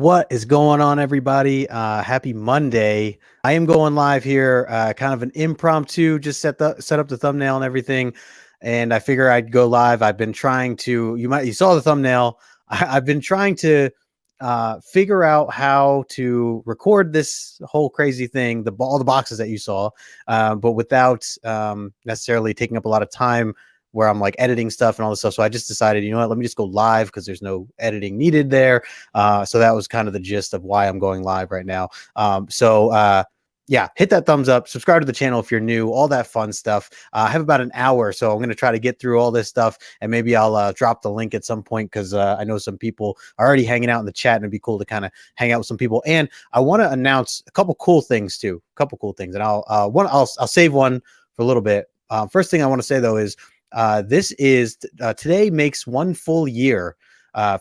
What is going on, everybody? Happy Monday. I am going live here, kind of an impromptu, just set up the thumbnail and everything. And I figure I'd go live. I've been trying to, you saw the thumbnail. I've been trying to figure out how to record this whole crazy thing, all the boxes that you saw, but without necessarily taking up a lot of time where I'm like editing stuff and all this stuff. So I just decided, you know what, let me just go live because there's no editing needed there. So that was kind of the gist of why I'm going live right now. Yeah, hit that thumbs up, subscribe to the channel if you're new, all that fun stuff. I have about an hour, so I'm going to try to get through all this stuff, and maybe I'll drop the link at some point because I know some people are already hanging out in the chat, and it'd be cool to kind of hang out with some people. And I want to announce a couple cool things too, and I'll save one for a little bit. First thing I want to say though is today makes 1 full year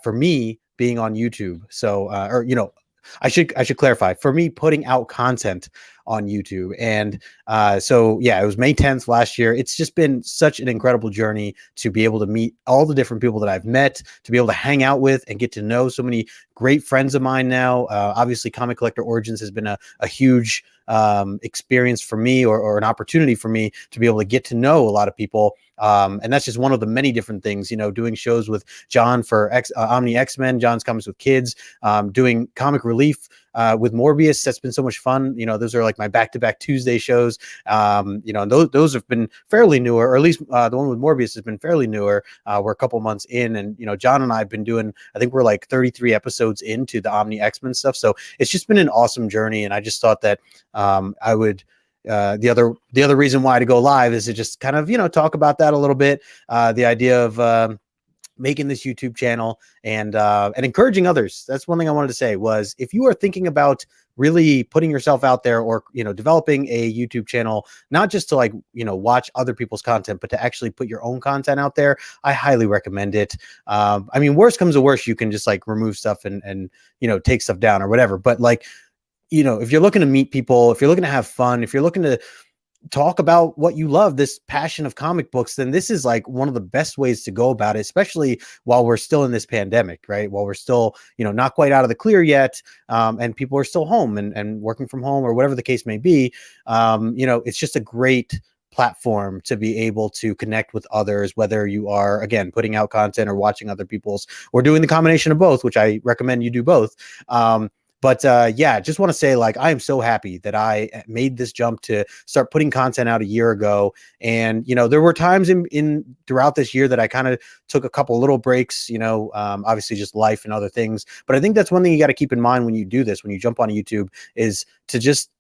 for me being on YouTube. So, I should clarify, for me putting out content on YouTube. And so yeah, it was May 10th last year. It's just been such an incredible journey to be able to meet all the different people that I've met, to be able to hang out with and get to know so many great friends of mine now. Obviously, Comic Collector Origins has been a huge experience for me, or an opportunity for me to be able to get to know a lot of people. And that's just one of the many different things, doing shows with John for Omni X-Men, John's Comics with Kids, doing Comic Relief with Morbius. That's been so much fun. Those are like my back-to-back Tuesday shows. And those have been fairly newer, or at least the one with Morbius has been fairly newer. We're a couple months in, and John and I have been doing, I think we're like 33 episodes into the Omni X-Men stuff. So it's just been an awesome journey. And I just thought that I would the other reason why to go live is to just kind of talk about that a little bit, the idea of making this YouTube channel and encouraging others. That's one thing I wanted to say, was if you are thinking about really putting yourself out there, or developing a YouTube channel, not just to watch other people's content, but to actually put your own content out there, I highly recommend it. I mean, worst comes to worst, you can just remove stuff and take stuff down or whatever, but if you're looking to meet people, if you're looking to have fun, if you're looking to talk about what you love, this passion of comic books, then this is one of the best ways to go about it, especially while we're still in this pandemic, right? While we're still, not quite out of the clear yet, and people are still home and working from home, or whatever the case may be. It's just a great platform to be able to connect with others, whether you are, again, putting out content or watching other people's, or doing the combination of both, which I recommend you do both. Yeah, just want to say, I am so happy that I made this jump to start putting content out a year ago. And, there were times in throughout this year that I kind of took a couple little breaks, obviously just life and other things. But I think that's one thing you got to keep in mind when you do this, when you jump on YouTube, is to just,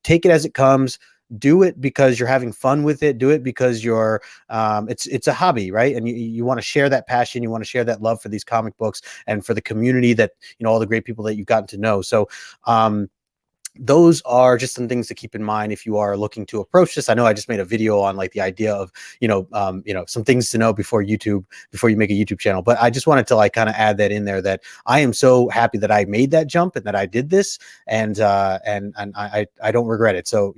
take it as it comes. Do it because you're having fun with it. Do it because you're it's a hobby, right? And you want to share that passion, you want to share that love for these comic books and for the community that all the great people that you've gotten to know. So those are just some things to keep in mind if you are looking to approach this. I know I just made a video on the idea of some things to know before you make a YouTube channel, but I just wanted to kind of add that in there, that I am so happy that I made that jump and that I did this, and I don't regret it. So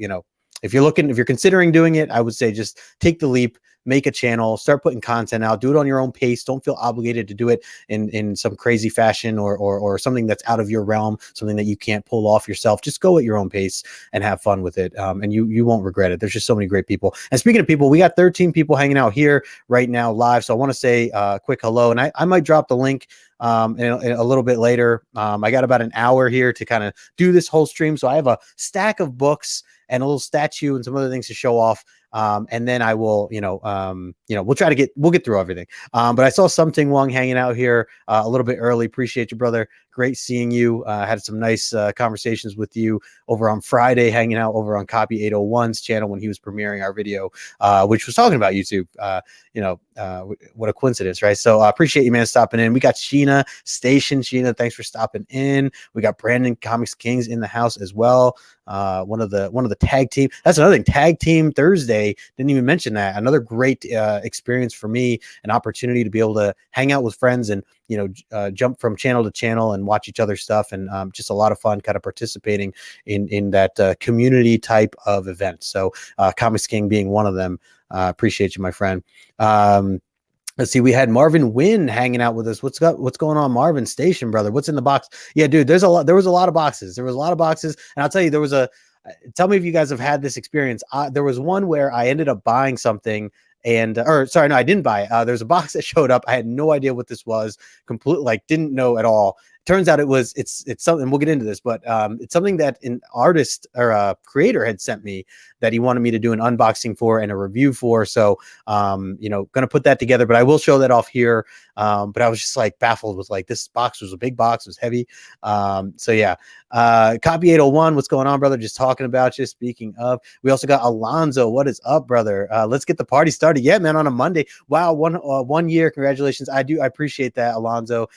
if you're considering doing it, I would say just take the leap, make a channel, start putting content out, do it on your own pace. Don't feel obligated to do it in some crazy fashion or something that's out of your realm, something that you can't pull off yourself. Just go at your own pace and have fun with it. And you won't regret it. There's just so many great people. And speaking of people, we got 13 people hanging out here right now live. So I want to say a quick hello, and I might drop the link in a little bit later. I got about an hour here to kind of do this whole stream. So I have a stack of books and a little statue and some other things to show off. And then I will, we'll get through everything. But I saw Something Wong hanging out here a little bit early. Appreciate you, brother. Great seeing you. Had some nice conversations with you over on Friday, hanging out over on Copy 801's channel when he was premiering our video, which was talking about YouTube. What a coincidence, right? So I appreciate you, man, stopping in. We got Sheena Station. Sheena, thanks for stopping in. We got Brandon Comics Kings in the house as well. One of the tag team. That's another thing. Tag Team Thursday. Didn't even mention that. Another great experience for me, an opportunity to be able to hang out with friends and jump from channel to channel and watch each other's stuff, and just a lot of fun kind of participating in that community type of event. So Comics King being one of them. Appreciate you, my friend. Let's see. We had Marvin Wynn hanging out with us. What's going on, Marvin Station, brother? What's in the box? Yeah, dude. There was a lot of boxes. There was a lot of boxes, and I'll tell you, there was a. Tell me if you guys have had this experience. There was one where I ended up buying something, and or sorry, no, I didn't buy it. There's a box that showed up. I had no idea what this was. Completely, like, didn't know at all. Turns out it's something. We'll get into this, but it's something that an artist or a creator had sent me that he wanted me to do an unboxing for and a review for. So, going to put that together, but I will show that off here. But I was just like baffled with, like, this box was a big box, it was heavy. So yeah, Copy 801, what's going on, brother? Just talking about you. Speaking of, we also got Alonzo. What is up, brother? Let's get the party started. Yeah, man, on a Monday. Wow, 1 year. Congratulations. I appreciate that, Alonzo.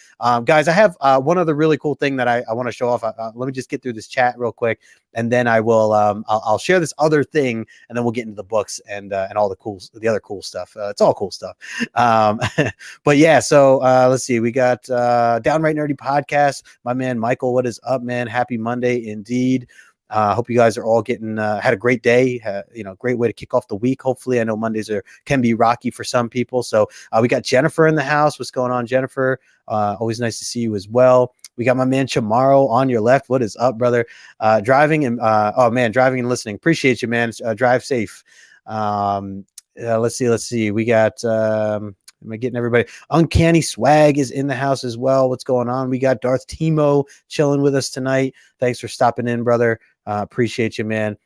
Guys, I have one other really cool thing that I want to show off. Let me just get through this chat real quick, and then I will I'll share this other thing, and then we'll get into the books and all the other cool stuff. It's all cool stuff. But yeah, so let's see. We got Downright Nerdy Podcast. My man Michael, what is up, man? Happy Monday indeed. Hope you guys are all getting had a great day. Great way to kick off the week. Hopefully, I know Mondays can be rocky for some people. So we got Jennifer in the house. What's going on, Jennifer? Always nice to see you as well. We got my man Chamaro on your left. What is up, brother? Driving and driving and listening. Appreciate you, man. Drive safe. Let's see. We got. Am I getting everybody? Uncanny Swag is in the house as well. What's going on? We got Darth Timo chilling with us tonight. Thanks for stopping in, brother. Appreciate you, man.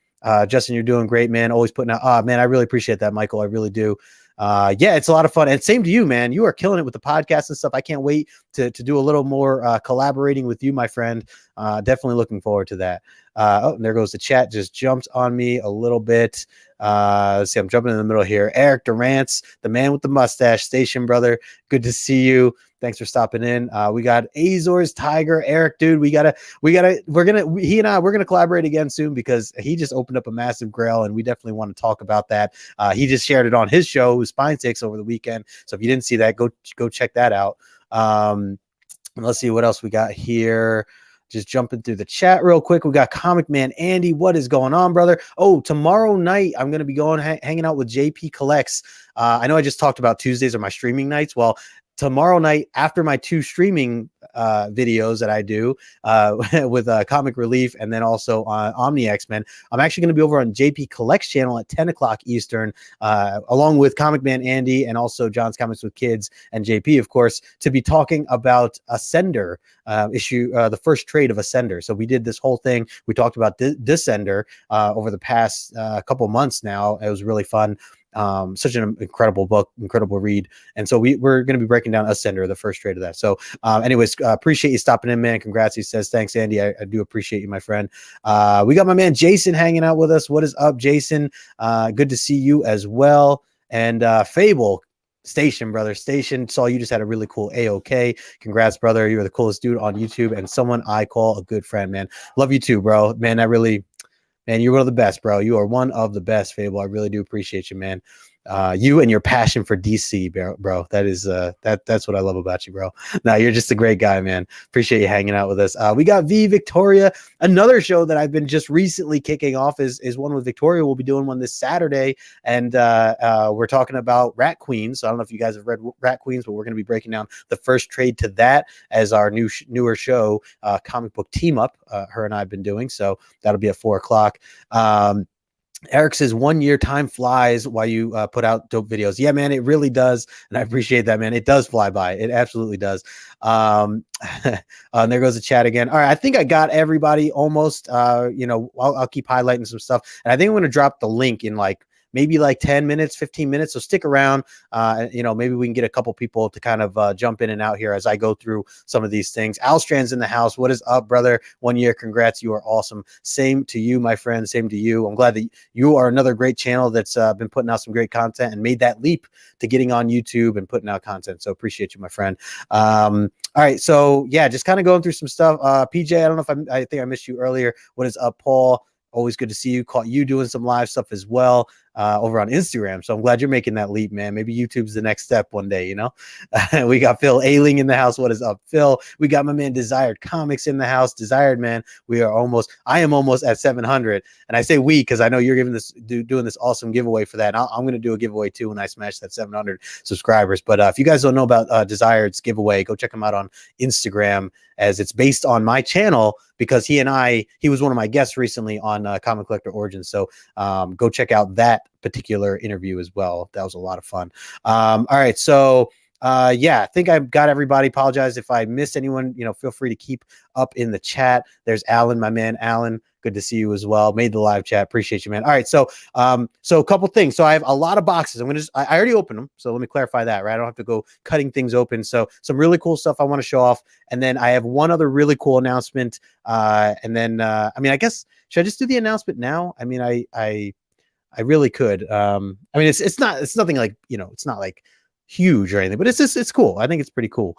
Justin, you're doing great, man. Always putting out. Man, I really appreciate that, Michael. I really do. Yeah, it's a lot of fun. And same to you, man. You are killing it with the podcast and stuff. I can't wait to do a little more collaborating with you, my friend. Definitely looking forward to that. And there goes the chat. Just jumped on me a little bit. Let's see. I'm jumping in the middle here. Eric Durant's, the man with the mustache, Station, brother. Good to see you. Thanks for stopping in. We got Azor's Tiger, Eric, dude. He and I, we're gonna collaborate again soon because he just opened up a massive grail, and we definitely want to talk about that. He just shared it on his show with Spine Sticks over the weekend. So if you didn't see that, go check that out. Let's see what else we got here. Just jumping through the chat real quick. We got Comic Man Andy. What is going on, brother? Oh, tomorrow night I'm going to be hanging out with JP Collects. I know I just talked about Tuesdays are my streaming nights. Well, tomorrow night, after my 2 streaming videos that I do with Comic Relief and then also on Omni X-Men, I'm actually going to be over on JP Collects channel at 10 o'clock Eastern, along with Comic Man Andy and also John's Comics with Kids and JP, of course, to be talking about Ascender issue, the first trade of Ascender. So we did this whole thing. We talked about Descender over the past couple months now. It was really fun. Such an incredible book, incredible read. And so we're going to be breaking down Ascender, the first trade of that. So anyways, appreciate you stopping in, man. Congrats. He says, thanks, Andy. I do appreciate you, my friend. We got my man Jason hanging out with us. What is up, Jason? Good to see you as well. And Fable Station, brother. Station, saw you just had a really cool AOK. Congrats, brother. You're the coolest dude on YouTube and someone I call a good friend, man. Love you too, bro. Man, man, you're one of the best, bro. You are one of the best, Fable. I really do appreciate you, man. You and your passion for DC, bro. That is that's what I love about you, bro. Now you're just a great guy, man. Appreciate you hanging out with us. We got V Victoria, another show that I've been just recently kicking off is one with Victoria. We'll be doing one this Saturday, and we're talking about Rat Queens. So I don't know if you guys have read Rat Queens, but we're going to be breaking down the first trade to that as our newer show, comic book team up. Her and I have been doing, so that'll be at 4 o'clock. Eric says 1 year time flies while you put out dope videos. Yeah, man, it really does. And I appreciate that, man. It does fly by. It absolutely does. And there goes the chat again. All right. I think I got everybody almost. I'll keep highlighting some stuff. And I think I'm going to drop the link in maybe 10 minutes, 15 minutes. So stick around. Maybe we can get a couple people to kind of jump in and out here as I go through some of these things. Alstrand's in the house. What is up, brother? 1 year. Congrats. You are awesome. Same to you, my friend. Same to you. I'm glad that you are another great channel that's been putting out some great content and made that leap to getting on YouTube and putting out content. So appreciate you, my friend. All right. So yeah, just kind of going through some stuff. PJ, I don't know if I think I missed you earlier. What is up, Paul? Always good to see you. Caught you doing some live stuff as well. over on Instagram. So I'm glad you're making that leap, man. Maybe YouTube's the next step one day, you know? We got Phil Ailing in the house. What is up, Phil? We got my man Desired Comics in the house. Desired, man, I am almost at 700. And I say we because I know you're doing this awesome giveaway for that. And I'm going to do a giveaway too when I smash that 700 subscribers. But if you guys don't know about Desired's giveaway, go check him out on Instagram, as it's based on my channel, because he was one of my guests recently on Comic Collector Origins. So go check out that particular interview as well. That was a lot of fun. All right. So yeah, I think I've got everybody. Apologize if I missed anyone. You know, feel free to keep up in the chat. There's Alan, my man, Alan. Good to see you as well. Made the live chat. Appreciate you, man. All right. So a couple things. So I have a lot of boxes. I already opened them. So let me clarify that, right? I don't have to go cutting things open. So some really cool stuff I want to show off. And then I have one other really cool announcement. And then, I mean, I guess, should I just do the announcement now? I mean, I really could. I mean, it's nothing like, you know, it's not like huge or anything, but it's cool. I think it's pretty cool.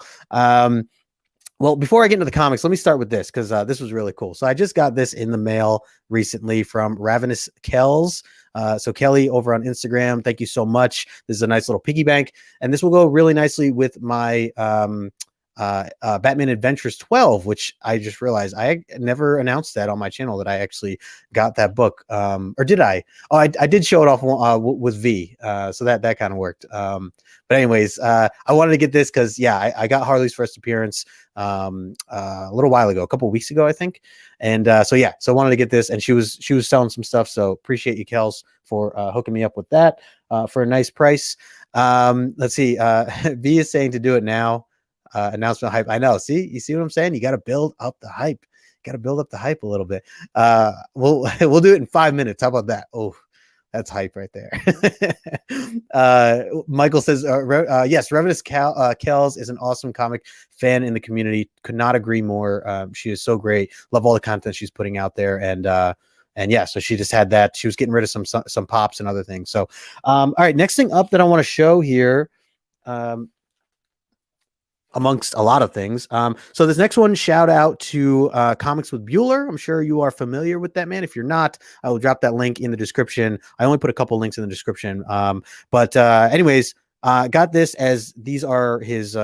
Well, before I get into the comics, let me start with this, because this was really cool. So I just got this in the mail recently from Ravenouskells. So Kelly over on Instagram, thank you so much. This is a nice little piggy bank, and this will go really nicely with my Batman Adventures 12, which I just realized I never announced that on my channel, that I actually got that book. Or did I? Oh, I did show it off with V. So that kind of worked. But anyways, I wanted to get this because, yeah, I got Harley's first appearance a little while ago, a couple of weeks ago, I think. And so I wanted to get this, and she was selling some stuff. So appreciate you, Kels, for hooking me up with that for a nice price. Let's see. V is saying to do it now. Announcement hype. I know. You see what I'm saying? You got to build up the hype. Got to build up the hype a little bit. We'll do it in 5 minutes. How about that? Oh, that's hype right there. Michael says, yes, Ravenouskells is an awesome comic fan in the community. Could not agree more. She is so great. Love all the content she's putting out there. And yeah, so she just had that. She was getting rid of some pops and other things. So, all right, next thing up that I want to show here, amongst a lot of things. So this next one, shout out to Comics with Bueller. I'm sure you are familiar with that man. If you're not, I will drop that link in the description. I only put a couple links in the description. But anyways, got this, as these are his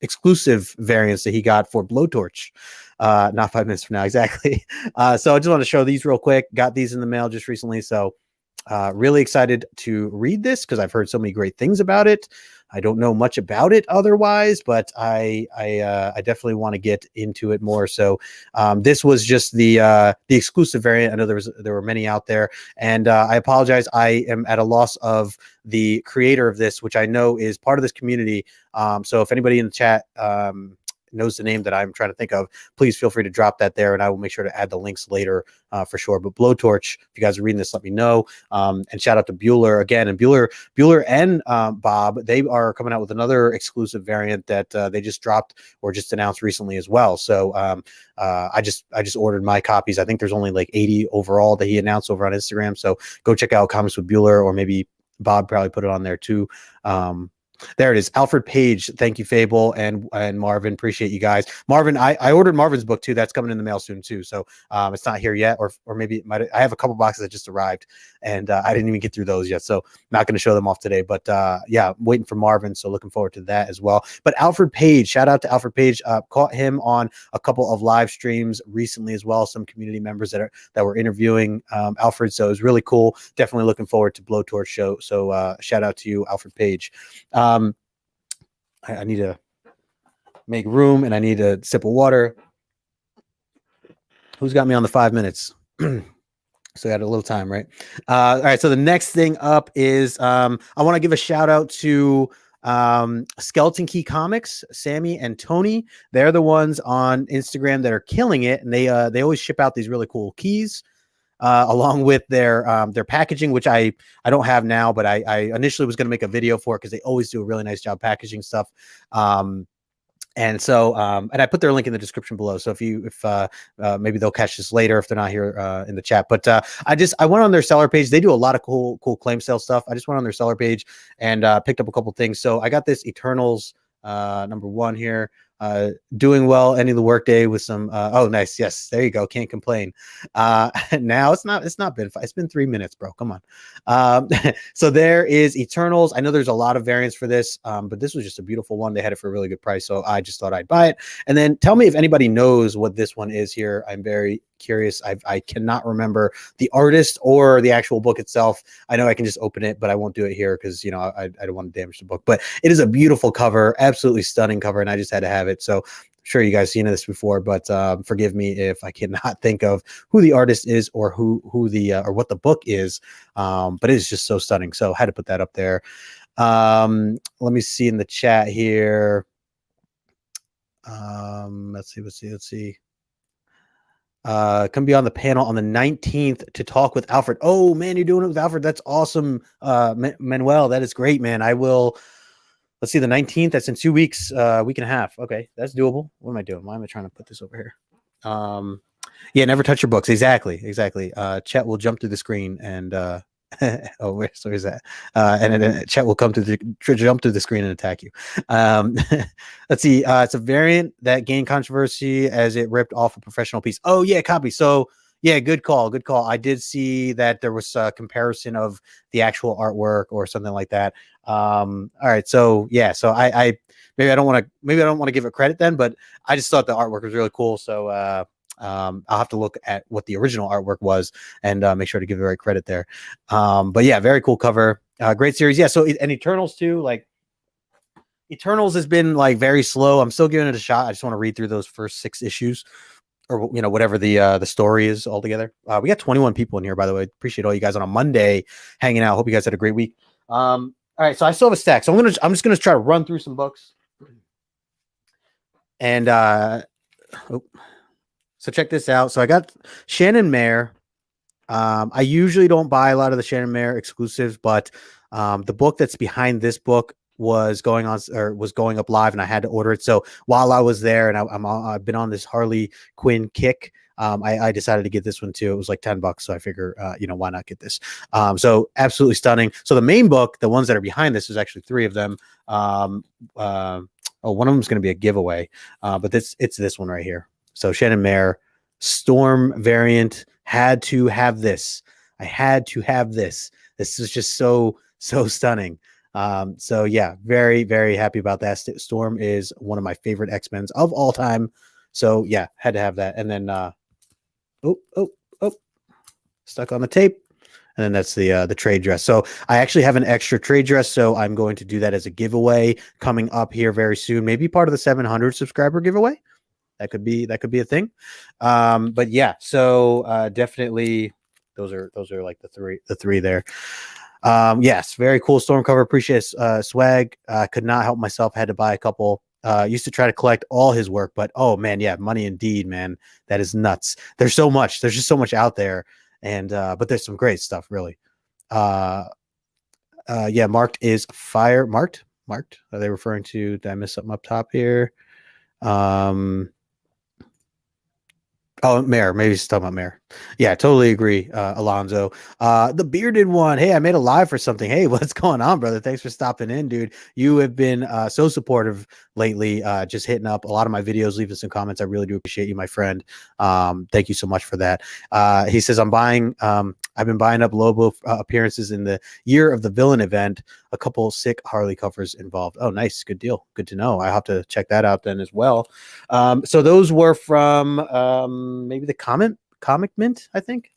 exclusive variants that he got for Blowtorch. Not 5 minutes from now, exactly. So I just want to show these real quick. Got these in the mail just recently. So really excited to read this because I've heard so many great things about it. I don't know much about it otherwise, but I definitely want to get into it more. So this was just the exclusive variant. I know there were many out there, and I apologize. I am at a loss of the creator of this, which I know is part of this community. So if anybody in the chat knows the name that I'm trying to think of, please feel free to drop that there, and I will make sure to add the links later for sure. But Blowtorch, if you guys are reading this, let me know. And shout out to Bueller again, and Bueller and Bob, they are coming out with another exclusive variant that they just dropped or just announced recently as well. So I just ordered my copies. I think there's only like 80 overall that he announced over on Instagram. So go check out Comics with Bueller, or maybe Bob probably put it on there too. There it is. Alfred Page. Thank you, Fable and Marvin. Appreciate you guys. Marvin, I ordered Marvin's book too. That's coming in the mail soon too. So it's not here yet, or maybe it might. I have a couple boxes that just arrived, and I didn't even get through those yet. So not going to show them off today. But yeah, waiting for Marvin. So looking forward to that as well. But Alfred Page, shout out to Alfred Page. Caught him on a couple of live streams recently as well. Some community members that were interviewing Alfred. So it was really cool. Definitely looking forward to Blowtorch show. So shout out to you, Alfred Page. I need to make room, and I need a sip of water. Who's got me on the 5 minutes? So I got a little time, right? All right. So the next thing up is I want to give a shout out to Skeleton Key Comics, Sammy and Tony. They're the ones on Instagram that are killing it, and they always ship out these really cool keys. Along with their packaging, which I don't have now, but I initially was going to make a video for it because they always do a really nice job packaging stuff. And so and I put their link in the description below. So if maybe they'll catch this later if they're not here in the chat. But I went on their seller page. They do a lot of cool claim sale stuff. I just went on their seller page and picked up a couple things. So I got this Eternals number one here. Doing well, ending the workday with some. Oh, nice. Yes, there you go. Can't complain. Now it's not been. It's been 3 minutes, bro. Come on. So there is Eternals. I know there's a lot of variants for this, but this was just a beautiful one. They had it for a really good price, so I just thought I'd buy it. And then tell me if anybody knows what this one is here. I'm very curious. I cannot remember the artist or the actual book itself. I know I can just open it, but I won't do it here because I don't want to damage the book. But it is a beautiful cover, absolutely stunning cover, and I just had to have it. So I'm sure you guys seen this before, but forgive me if I cannot think of who the artist is or who the or what the book is. But it is just so stunning. So I had to put that up there. Let me see in the chat here. Let's see. Come be on the panel on the 19th to talk with Alfred. Oh man, you're doing it with Alfred. That's awesome. Manuel, that is great, man. I will. Let's see, the 19th. That's in 2 weeks, week and a half. Okay, that's doable. What am I doing? Why am I trying to put this over here? Yeah, never touch your books. Exactly. Chet will jump through the screen and oh, where's that? And then Chet will jump through the screen and attack you. Let's see. It's a variant that gained controversy as it ripped off a professional piece. Oh yeah, copy. So yeah, good call. I did see that there was a comparison of the actual artwork or something like that. All right. So yeah. So I maybe I don't want to give it credit then, but I just thought the artwork was really cool. So I'll have to look at what the original artwork was and make sure to give the right credit there. But yeah, very cool cover. Great series. Yeah. So and Eternals too. Like Eternals has been like very slow. I'm still giving it a shot. I just want to read through those first 6 issues. Or whatever the story is altogether. We got 21 people in here, by the way. Appreciate all you guys on a Monday hanging out. Hope you guys had a great week. All right, so I still have a stack. So I'm just gonna try to run through some books. And so check this out. So I got Shannon Mayer. I usually don't buy a lot of the Shannon Mayer exclusives, but the book that's behind this book was going up live, and I had to order it. So while I was there, and I've been on this Harley Quinn kick, I decided to get this one too. It was like $10, so I figure, why not get this? So absolutely stunning. So the main book, the ones that are behind this, is actually 3 of them. One of them is going to be a giveaway, but it's this one right here. So Shannon Mayer, Storm variant. Had to have this. I had to have this. This is just so stunning. So yeah, very, very happy about that. Storm is one of my favorite X-Men's of all time. So yeah, had to have that. And then stuck on the tape. And then that's the trade dress. So I actually have an extra trade dress, so I'm going to do that as a giveaway coming up here very soon. Maybe part of the 700 subscriber giveaway. That could be a thing. But yeah, so definitely those are like the three there. Yes, very cool storm cover. Appreciate swag. Could not help myself. Had to buy a couple. Used to try to collect all his work, but oh man, yeah, money indeed, man. That is nuts. There's so much. There's just so much out there, and but there's some great stuff, really. Yeah, marked is fire. Marked. Are they referring to? Did I miss something up top here? Oh, Mayor. Maybe he's talking about Mayor. Yeah, totally agree, Alonzo. The bearded one. Hey, I made a live for something. Hey, what's going on, brother? Thanks for stopping in, dude. You have been so supportive lately, just hitting up a lot of my videos, leaving some comments. I really do appreciate you, my friend. Thank you so much for that. He says, I've been buying up Lobo appearances in the Year of the Villain event. A couple sick Harley covers involved. Oh, nice. Good deal. Good to know. I have to check that out then as well. So those were from maybe the Comic Mint, I think.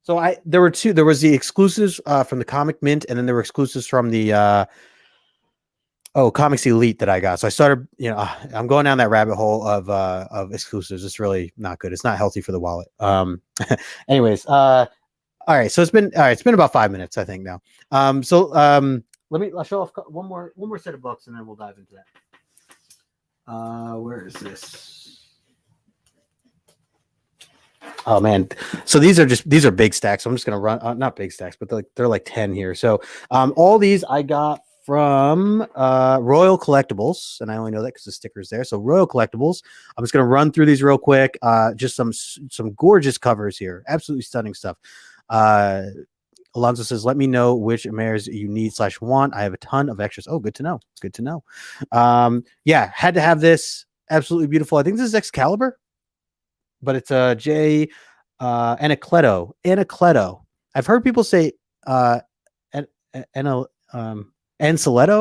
So there were 2. There was the exclusives from the Comic Mint, and then there were exclusives from the Comics Elite that I got. So I started, I'm going down that rabbit hole of exclusives. It's really not good. It's not healthy for the wallet. Anyways, all right. So it's been about 5 minutes, I think now. I'll show off one more set of books, and then we'll dive into that. Where is this? Oh man. So these are big stacks. So I'm just going to run, not big stacks, but they're like 10 here. So, all these I got from Royal Collectibles, and I only know that because the sticker's there. So Royal Collectibles. I'm just going to run through these real quick. Just some gorgeous covers here. Absolutely stunning stuff. Alonso says, let me know which mares you need / want. I have a ton of extras. Oh, good to know. It's good to know. Yeah, had to have this. Absolutely beautiful. I think this is Excalibur, but it's a J Anacleto. Anacleto. I've heard people say Anceletto,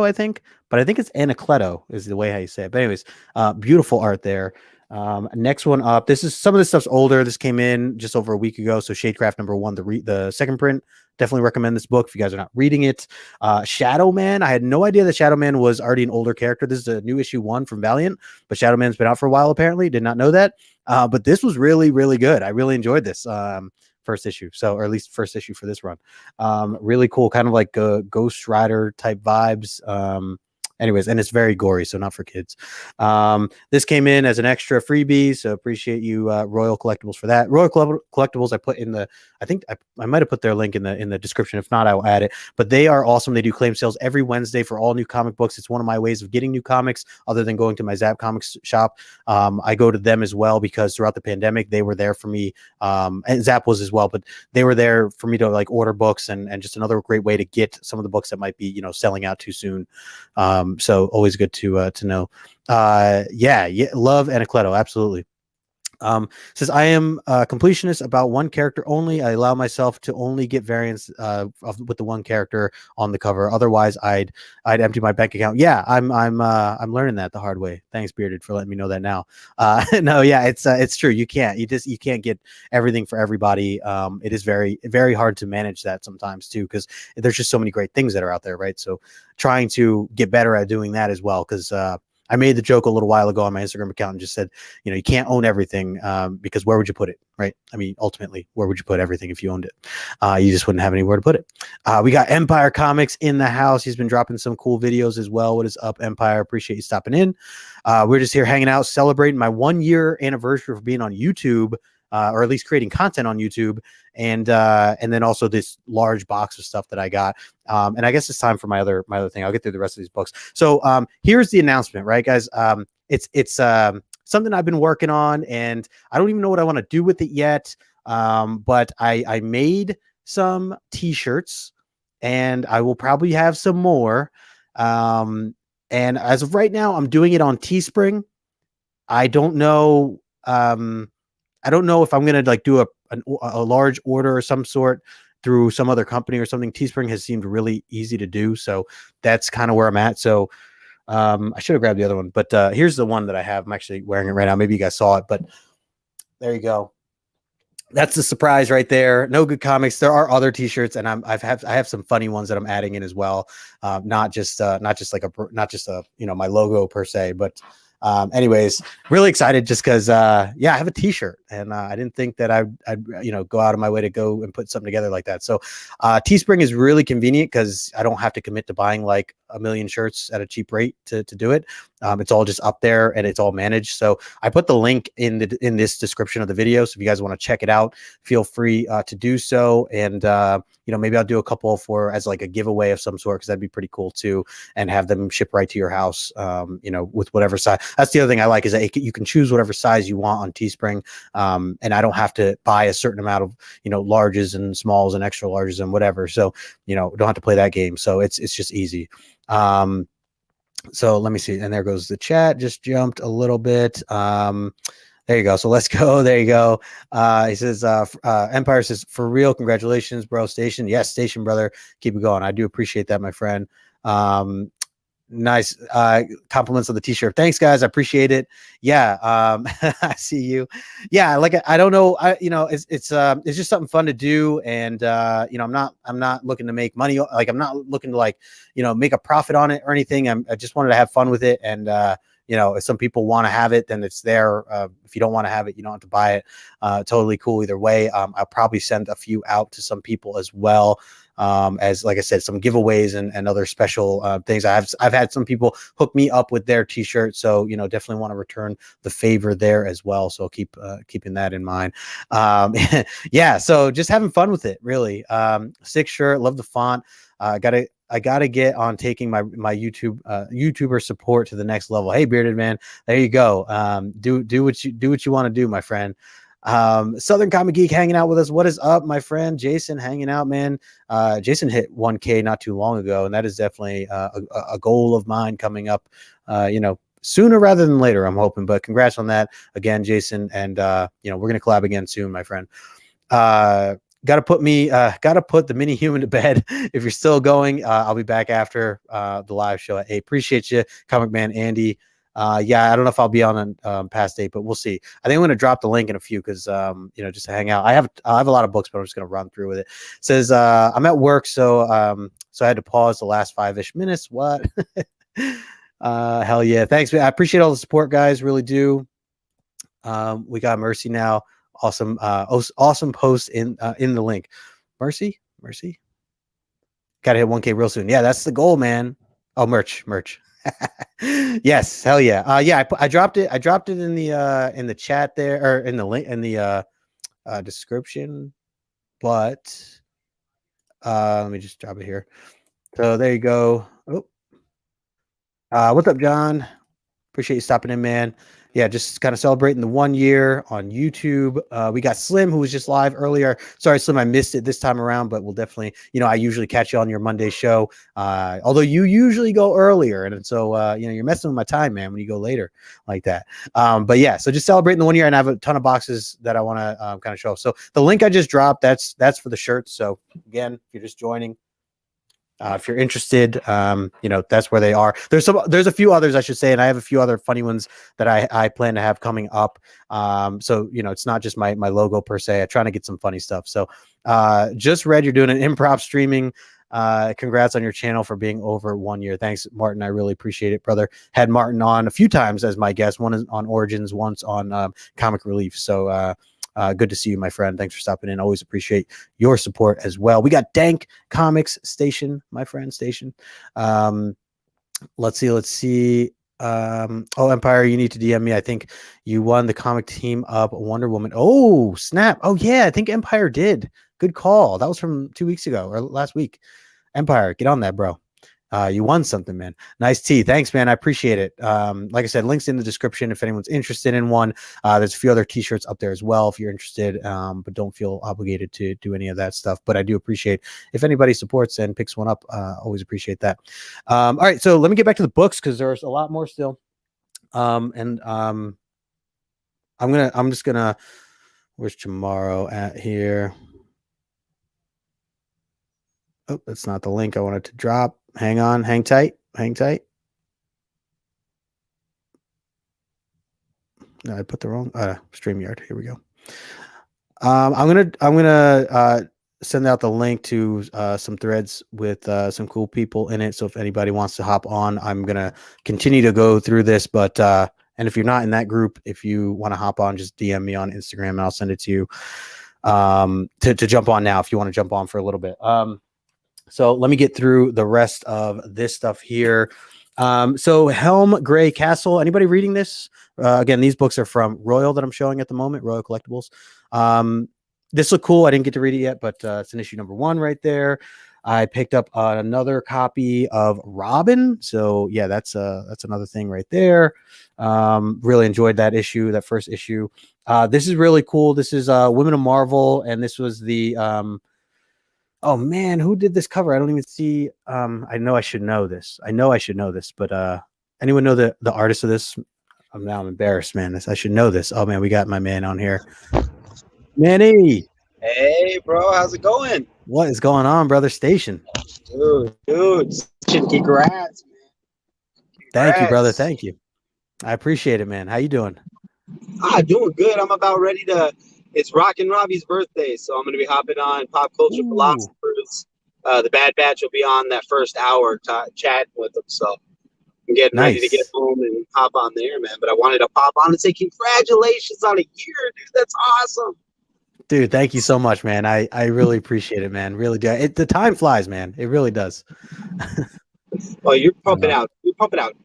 I think, but I think it's Anacleto is the way how you say it. But anyways, beautiful art there. Next one up. This is some of this stuff's older. This came in just over a week ago. So Shadecraft number 1, the second print. Definitely recommend this book if you guys are not reading it. Shadow Man. I had no idea that Shadow Man was already an older character. This is a new issue 1 from Valiant, but Shadow Man's been out for a while apparently. Did not know that. But this was really, really good. I really enjoyed this first issue. So, or at least first issue for this run. Really cool, kind of like Ghost Rider type vibes. Anyways, and it's very gory, so not for kids. This came in as an extra freebie, so appreciate you, Royal Collectibles, for that. Royal Collectibles, I put in the, I think I might have put their link in the description. If not, I will add it. But they are awesome. They do claim sales every Wednesday for all new comic books. It's one of my ways of getting new comics, other than going to my Zap Comics shop. I go to them as well because throughout the pandemic, they were there for me, and Zap was as well. But they were there for me to like order books, and just another great way to get some of the books that might be selling out too soon. So always good to know. Yeah, love Anacleto, absolutely. Says I am a completionist about one character only. I allow myself to only get variants with the one character on the cover. Otherwise, I'd empty my bank account. Yeah, I'm learning that the hard way. Thanks, Bearded, for letting me know that now. No, yeah, it's true. You can't get everything for everybody. It is very, very hard to manage that sometimes too, because there's just so many great things that are out there, right? So trying to get better at doing that as well, because I made the joke a little while ago on my Instagram account and just said, you can't own everything because where would you put it, right? I mean, ultimately, where would you put everything if you owned it? You just wouldn't have anywhere to put it. We got Empire Comics in the house. He's been dropping some cool videos as well. What is up, Empire? Appreciate you stopping in. We're just here hanging out, celebrating my 1-year anniversary for being on YouTube, or at least creating content on YouTube. And then also this large box of stuff that I got. And I guess it's time for my other thing. I'll get through the rest of these books. So here's the announcement, right, guys? It's something I've been working on, and I don't even know what I want to do with it yet. But I made some t-shirts, and I will probably have some more. And as of right now, I'm doing it on Teespring. I don't know. I don't know if I'm going to like do a large order or some sort through some other company or something. Teespring has seemed really easy to do. So that's kind of where I'm at. So I should have grabbed the other one, but here's the one that I have. I'm actually wearing it right now. Maybe you guys saw it, but there you go. That's the surprise right there. No Good Comics. There are other t-shirts, and I have some funny ones that I'm adding in as well. Not just my logo per se, but anyways, really excited just because I have a t-shirt, and I didn't think that I'd go out of my way to go and put something together like that. So Teespring is really convenient because I don't have to commit to buying like a million shirts at a cheap rate to do it. It's all just up there and it's all managed. So I put the link in this description of the video. So if you guys want to check it out, feel free to do so. And maybe I'll do a couple as like a giveaway of some sort, because that'd be pretty cool too, and have them ship right to your house. With whatever size. That's the other thing I like, is that you can choose whatever size you want on Teespring, and I don't have to buy a certain amount of larges and smalls and extra larges and whatever. So don't have to play that game. So it's just easy. So let me see. And there goes the chat. Just jumped a little bit. There you go. So let's go. There you go. He says, Empire says, for real, congratulations, bro. Station. Yes, Station, brother. Keep it going. I do appreciate that, my friend. Nice compliments on the t-shirt. Thanks, guys. I appreciate it. Yeah. I see you. Yeah. Like, I don't know. It's just something fun to do. And, I'm not looking to make money. Like, I'm not looking to make a profit on it or anything. I just wanted to have fun with it. And, if some people want to have it, then it's there. If you don't want to have it, you don't have to buy it. Totally cool either way. I'll probably send a few out to some people as well. As like I said, some giveaways and other special things. I've had some people hook me up with their t-shirt, so definitely want to return the favor there as well. So keep keeping that in mind. Yeah, so just having fun with it, really. Sick shirt, love the font. I gotta get on taking my YouTuber support to the next level. Hey, Bearded Man, there you go. Do what you want to do, my friend. Southern Comic Geek hanging out with us. What is up, my friend Jason? Hanging out, man. Jason hit 1K not too long ago, and that is definitely a goal of mine coming up. Sooner rather than later, I'm hoping. But congrats on that again, Jason. And we're gonna collab again soon, my friend. Gotta put the mini human to bed. If you're still going, I'll be back after the live show at 8. Appreciate you, Comic Man Andy. I don't know if I'll be on past 8, but we'll see. I think I'm gonna drop the link in a few because just to hang out. I have a lot of books, but I'm just gonna run through with it. It says I'm at work, so I had to pause the last 5-ish minutes. What? Hell yeah. Thanks, man. I appreciate all the support, guys. Really do. We got Mercy now. Awesome. Awesome post in the link. Mercy. Gotta hit 1K real soon. Yeah, that's the goal, man. Oh, merch. Yes, hell yeah. I dropped it. I dropped it in the chat there, or in the link in the description. But let me just drop it here. So there you go. What's up, John? Appreciate you stopping in, man. Yeah, just kind of celebrating the 1 year on YouTube. We got Slim, who was just live earlier. Sorry, Slim, I missed it this time around, but we'll definitely, I usually catch you on your Monday show. Although you usually go earlier. And so, you're messing with my time, man, when you go later like that. But yeah, so just celebrating the 1 year, and I have a ton of boxes that I want to kind of show. So the link I just dropped, that's for the shirts. So again, if you're just joining, if you're interested, that's where they are. There's a few others, I should say, and I have a few other funny ones that I plan to have coming up. So it's not just my logo per se. I'm trying to get some funny stuff. So just read, you're doing an improv streaming. Congrats on your channel for being over 1 year. Thanks, Martin. I really appreciate it, brother. Had Martin on a few times as my guest. One is on Origins, once on Comic Relief. So good to see you, my friend. Thanks for stopping in. Always appreciate your support as well. We got Dank Comics Station, my friend Station. Let's see. Empire, you need to DM me. I think you won the comic team up Wonder Woman. Oh, snap. Oh, yeah. I think Empire did. Good call. That was from 2 weeks ago or last week. Empire, get on that, bro. You won something, man. Nice tea. Thanks, man. I appreciate it. Like I said, links in the description if anyone's interested in one. There's a few other t-shirts up there as well if you're interested, but don't feel obligated to do any of that stuff. But I do appreciate if anybody supports and picks one up. Always appreciate that. All right, so let me get back to the books because there's a lot more still. I'm just gonna. Where's tomorrow at here? Oh, that's not the link I wanted to drop. Hang on, hang tight. No, I put the wrong StreamYard. Here we go. I'm gonna send out the link to some threads with some cool people in it. So if anybody wants to hop on, I'm gonna continue to go through this. But and if you're not in that group, if you want to hop on, just DM me on Instagram and I'll send it to you to jump on now if you want to jump on for a little bit. So let me get through the rest of this stuff here. So Helm Gray Castle. Anybody reading this? Again, these books are from Royal that I'm showing at the moment, Royal Collectibles. This looked cool. I didn't get to read it yet, but it's an issue number 1 right there. I picked up another copy of Robin. So yeah, that's another thing right there. Really enjoyed that issue, that first issue. This is really cool. This is Women of Marvel, and this was the oh man, who did this cover? I don't even see. I know I should know this. But anyone know the artist of this? I'm embarrassed, man. I should know this. Oh man, we got my man on here. Manny. Hey, bro, how's it going? What is going on, brother? Station. Dude, congrats, man. Thank you, brother. Thank you. I appreciate it, man. How you doing? Doing good. I'm about ready to. It's Rockin' Robbie's birthday, so I'm going to be hopping on Pop Culture Philosophers. The Bad Batch will be on that first hour chatting with them, so I'm getting ready to get home and hop on there, man. But I wanted to pop on and say congratulations on a year, dude. That's awesome. Dude, thank you so much, man. I really appreciate it, man. Really do. The time flies, man. It really does. Well, you're pumping out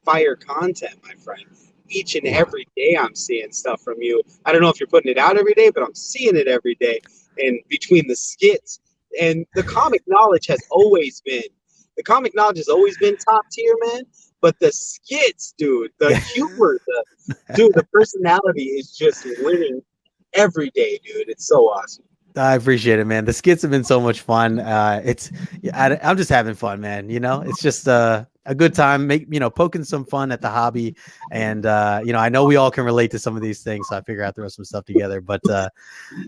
fire content, my friend. Each and every day I'm seeing stuff from you. I don't know if you're putting it out every day, but I'm seeing it every day. And between the skits and the comic knowledge has always been top tier, man. But the skits, dude, the humor, the personality is just winning every day, dude. It's so awesome. I appreciate it, man. The skits have been so much fun. I'm just having fun, man. You know, it's just a good time. Poking some fun at the hobby, and I know we all can relate to some of these things. So I figure I'll throw some stuff together. But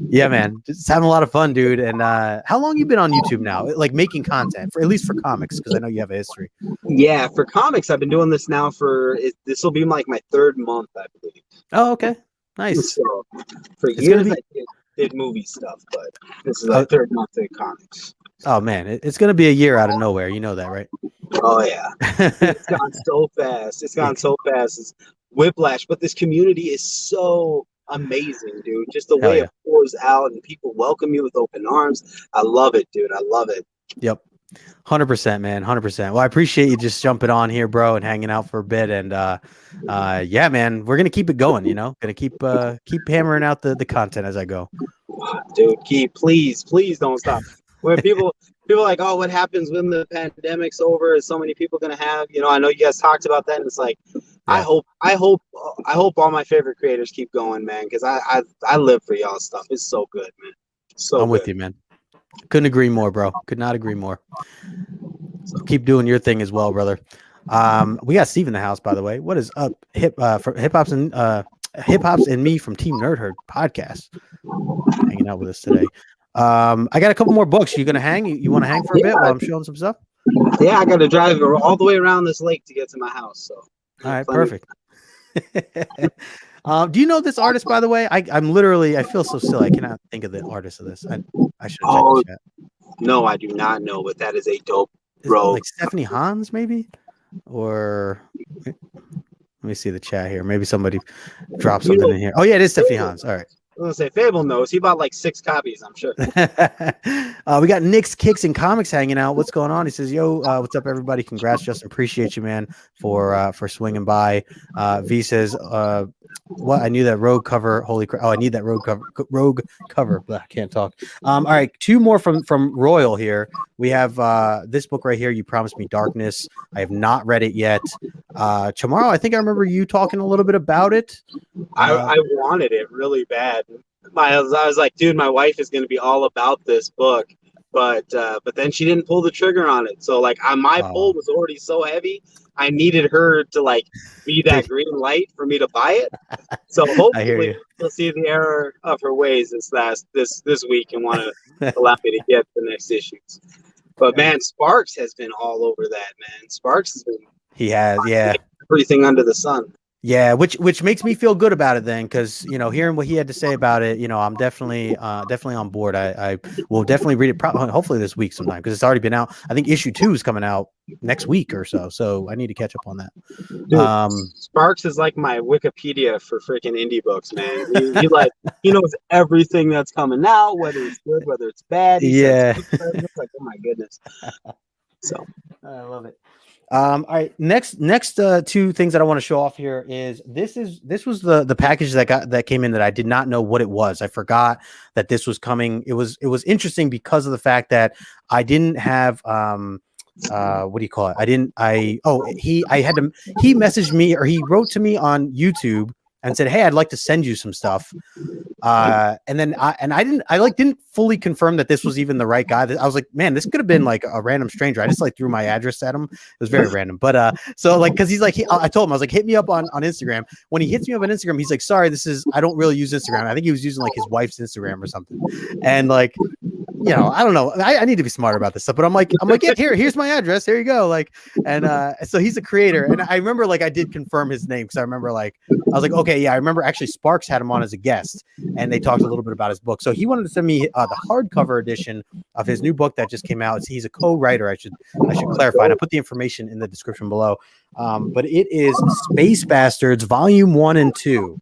yeah, man, just having a lot of fun, dude. And how long you been on YouTube now? Like making content at least for comics, because I know you have a history. Yeah, for comics, I've been doing this now this will be like my 3rd month, I believe. Oh, okay, nice. So for years, I did movie stuff, but this is my 3rd month in comics. Oh man, it's gonna be a year out of nowhere. You know that, right? Oh yeah, it's gone so fast. It's gone so fast. It's whiplash, but this community is so amazing, dude. Just the way it pours out and people welcome you with open arms. I love it, dude. I love it. Yep. 100%, man. 100%. Well, I appreciate you just jumping on here, bro, and hanging out for a bit. And yeah, man, we're gonna keep it going. Gonna keep hammering out the content as I go. Dude, please don't stop. When people are like, oh, what happens when the pandemic's over? Is so many people gonna have? I know you guys talked about that, and it's like, yeah. I hope all my favorite creators keep going, man, because I live for y'all stuff. It's so good, man. So I'm with you, man. Couldn't agree more, bro. Could not agree more. So keep doing your thing as well, brother. We got Steve in the house, by the way. What is up? Hip Hops and me from Team Nerd Herd podcast, hanging out with us today. I got a couple more books. You gonna hang? You want to hang for a bit while I'm showing some stuff? Yeah, I got to drive all the way around this lake to get to my house. So all right, perfect. Do you know this artist, by the way? I feel so silly. I cannot think of the artist of this. I should have checked the chat. No, I do not know, but that is a dope, bro. Like Stephanie Hans, maybe? Or let me see the chat here. Maybe somebody dropped something in here. Oh, yeah, it is Stephanie Hans. All right. I was gonna say Fable knows. He bought like 6 copies, I'm sure. We got Nick's Kicks and Comics hanging out. What's going on? He says, "Yo, what's up, everybody? Congrats, Justin. Appreciate you, man, for swinging by." V says, "What? I knew that rogue cover. Holy crap! Oh, I need that rogue cover. But I can't talk." All right, 2 more from Royal here. We have this book right here. You Promised Me Darkness. I have not read it yet. Tomorrow, I think I remember you talking a little bit about it. I wanted it really bad. I was like, dude, my wife is going to be all about this book, but then she didn't pull the trigger on it. So like, my pull was already so heavy. I needed her to like be that green light for me to buy it. So hopefully we'll see the error of her ways this week and want to allow me to get the next issues. But man, Sparks has been all over that, man. Sparks has been. He has, yeah. Everything under the sun. Yeah, which makes me feel good about it then, because hearing what he had to say about it, I'm definitely on board. I will definitely read it hopefully this week sometime, because it's already been out. I think issue 2 is coming out next week or so I need to catch up on that. Dude, Sparks is like my Wikipedia for freaking indie books, man. He knows everything that's coming out, whether it's good, whether it's bad. It's like, oh my goodness. So I love it. All right. Next 2 things that I want to show off here is this was the package that came in that I did not know what it was. I forgot that this was coming. It was interesting because of the fact that I didn't have what do you call it? He messaged me, or he wrote to me on YouTube and said, "Hey, I'd like to send you some stuff." And then I didn't fully confirm that this was even the right guy. I was like, man, this could have been like a random stranger. I just like threw my address at him. It was very random. But so like, cause he's like, I told him, I was like, hit me up on Instagram. When he hits me up on Instagram, he's like, sorry, I don't really use Instagram. I think he was using like his wife's Instagram or something. And like, I don't know. I need to be smarter about this stuff, but I'm like, yeah, here's my address. There you go. Like, and so he's a creator. And I remember like, I did confirm his name. Cause I remember like, I was like, okay, yeah, I remember actually Sparks had him on as a guest and they talked a little bit about his book. So he wanted to send me the hardcover edition of his new book that just came out. He's a co-writer. I should clarify. And I put the information in the description below. But it is Space Bastards Volume 1 and 2.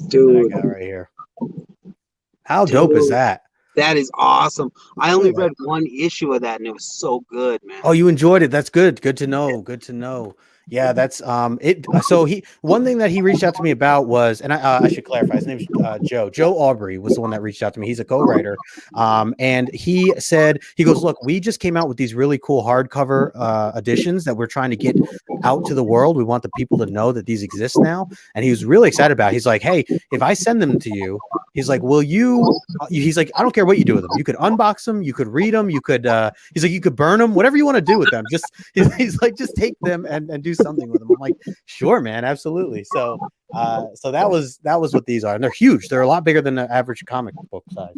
Dude, I got it right here. How dope is that? That is awesome. I only read 1 issue of that and it was so good, man. Oh, you enjoyed it. That's good. Good to know. Good to know. Yeah, that's it. So one thing that he reached out to me about was, and I should clarify, his name is Joe Aubrey was the one that reached out to me. He's a co-writer, and he said, he goes, look, we just came out with these really cool hardcover editions that we're trying to get out to the world. We want the people to know that these exist now, and he was really excited about it. He's like, hey, if I send them to you, He's like, will you? He's like, I don't care what you do with them. You could unbox them. You could read them. You could. He's like, you could burn them. Whatever you want to do with them. Just he's like, just take them and do something with them. I'm like, sure, man, absolutely. So that was what these are, and they're huge. They're a lot bigger than the average comic book size.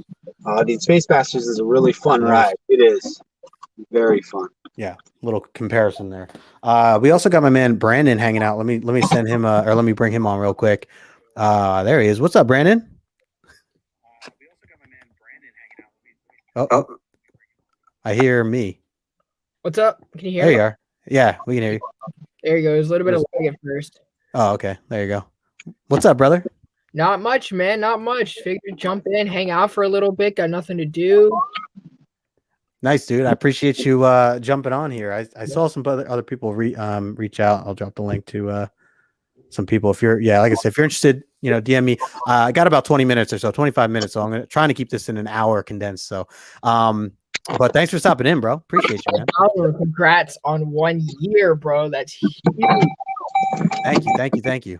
Dude, Space Masters is a really fun ride. It is very fun. Yeah, little comparison there. We also got my man Brandon hanging out. Let me send him or let me bring him on real quick. There he is. What's up, Brandon? We also got my man Brandon hanging out. Oh, I hear me. What's up? Can you hear me? There you are. Yeah, we can hear you. There you go. There's a little bit of lag at first. Oh, okay. There you go. What's up, brother? Not much, man. Not much. Figured jump in, hang out for a little bit. Got nothing to do. Nice, dude. I appreciate you jumping on here. I saw some other people reach out. I'll drop the link to some people. If you're, like I said, if you're interested, DM me. I got about 20 minutes or so, 25 minutes. So trying to keep this in an hour condensed. So, but thanks for stopping in, bro. Appreciate you, man. Congrats on 1 year, bro. That's huge. Thank you.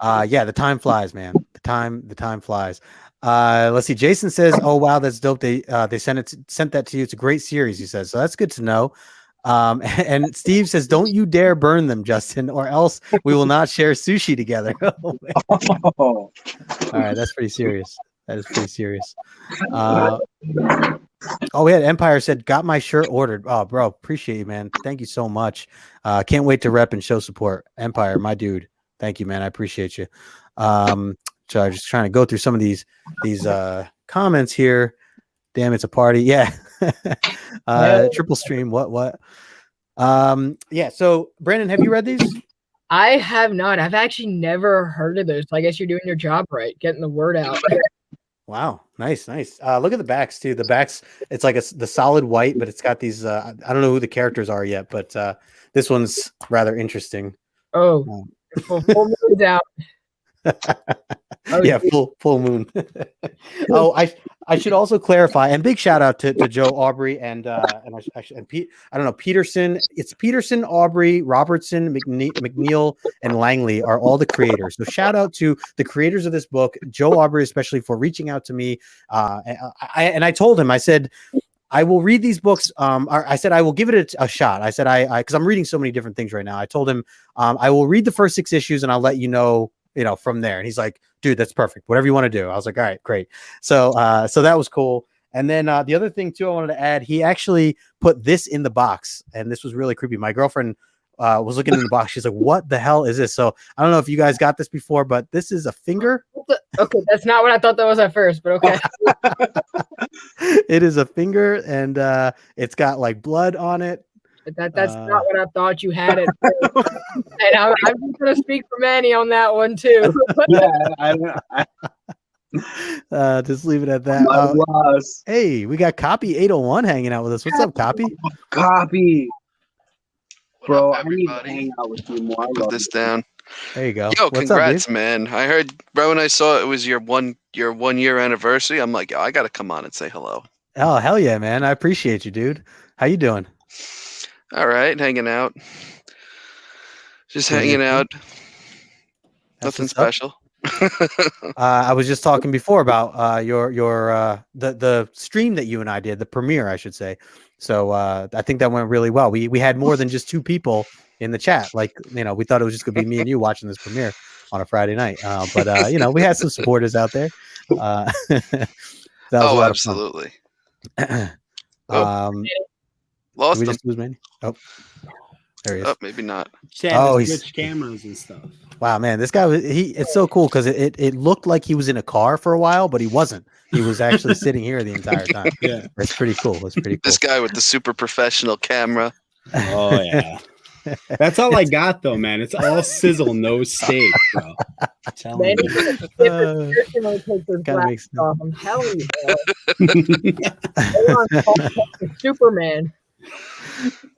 Yeah, the time flies, man. The time flies. Let's see. Jason says, "Oh wow, that's dope. They sent that to you. It's a great series." He says, so that's good to know. And Steve says, "Don't you dare burn them, Justin, or else we will not share sushi together." All right, that's pretty serious. That is pretty serious. We had Empire said, "Got my shirt ordered." Oh, bro, appreciate you, man. Thank you so much. Can't wait to rep and show support. Empire, my dude. Thank you, man. I appreciate you. So I'm just trying to go through some of these comments here. Damn, it's a party. Yeah. Triple stream. What? Yeah. So Brandon, have you read these? I have not. I've actually never heard of those. So I guess you're doing your job right, getting the word out. Wow. Nice. Look at the backs too. The backs, it's like the solid white, but it's got these, I don't know who the characters are yet, but this one's rather interesting. Oh, full moon's out. Yeah, full moon. I should also clarify, and big shout out to Joe Aubrey and Pete. I don't know, Peterson. It's Peterson, Aubrey, Robertson, McNeil, and Langley are all the creators. So shout out to the creators of this book, Joe Aubrey especially, for reaching out to me. And I told him, I said, I will read these books. I said I will give it a shot. I said because I'm reading so many different things right now. I told him I will read the first 6 issues and I'll let you know from there. And he's like, dude, that's perfect. Whatever you want to do. I was like, all right, great. So that was cool. And then the other thing too, I wanted to add, he actually put this in the box, and this was really creepy. My girlfriend was looking in the box. She's like, what the hell is this? So I don't know if you guys got this before, but this is a finger. Okay. That's not what I thought that was at first, but okay. It is a finger, and it's got like blood on it. That's not what I thought you had it. And I'm just gonna speak for Manny on that one too. Just leave it at that. Hey, we got Copy 801 hanging out with us. What's up, Copy? Copy, bro. Up, I need to hang out with you more. Put this down. There you go. Yo, what's congrats, up, man! I heard, bro, when I saw it was your 1 year anniversary. I'm like, yo, I gotta come on and say hello. Oh, hell yeah, man! I appreciate you, dude. How you doing? All right, hanging out. Just hanging out. Nothing special. I was just talking before about the stream that you and I did, the premiere, I should say. So I think that went really well. We had more than just 2 people in the chat. Like, we thought it was just gonna be me and you watching this premiere on a Friday night. But we had some supporters out there. That was a lot absolutely. Of fun. Lost we him. just lose Manny? Oh, there he is. Oh, maybe not. He's switched cameras and stuff. Wow, man, this guy it's so cool because it looked like he was in a car for a while, but he wasn't. He was actually sitting here the entire time. Yeah, that's pretty cool. This guy with the super professional camera. Oh yeah. That's all I got though, man. It's all sizzle, no steak, bro. I'm telling you. I'm telling you, Superman.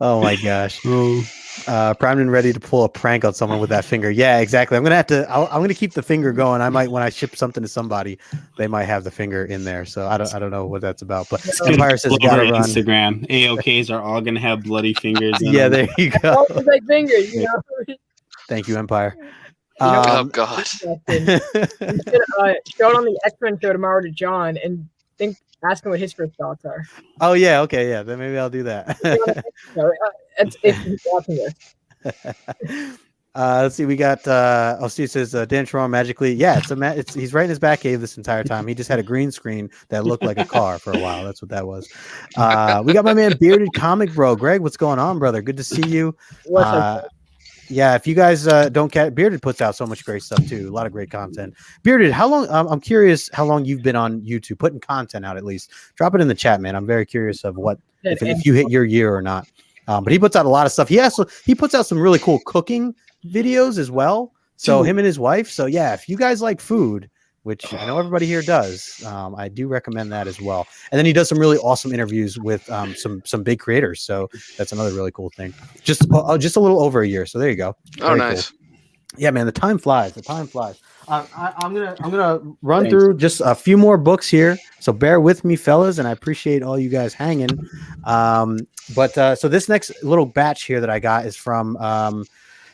Oh my gosh. Primed and ready to pull a prank on someone with that finger. Yeah, exactly. I'm gonna keep the finger going. I might, when I ship something to somebody, they might have the finger in there. So I don't know what that's about. But Empire says gotta run. Instagram AOKs are all gonna have bloody fingers. Yeah, there you go. Like fingers, Thank you, Empire. Oh God. You should show it on the X-Men show tomorrow to John and ask him what his first thoughts are. Oh yeah, okay, yeah. Then maybe I'll do that. If he's watching this. Let's see. We got. Steve says Dan Sharon magically. Yeah, he's right in his back cave this entire time. He just had a green screen that looked like a car for a while. That's what that was. We got my man Bearded Comic Bro. Greg, what's going on, brother? Good to see you. What's up? Yeah, if you guys don't get Bearded puts out so much great stuff too. A lot of great content. Bearded, how long? I'm curious how long you've been on YouTube putting content out. At least drop it in the chat, man. I'm very curious of what if you hit your year or not. But he puts out a lot of stuff. He puts out some really cool cooking videos as well. So him and his wife. So yeah, if you guys like food, which I know everybody here does, I do recommend that as well. And then he does some really awesome interviews with some big creators. So that's another really cool thing. Just a little over a year. So there you go. Very nice. Cool. Yeah, man, the time flies. I'm gonna run through just a few more books here. So bear with me, fellas, and I appreciate all you guys hanging. So this next little batch here that I got is from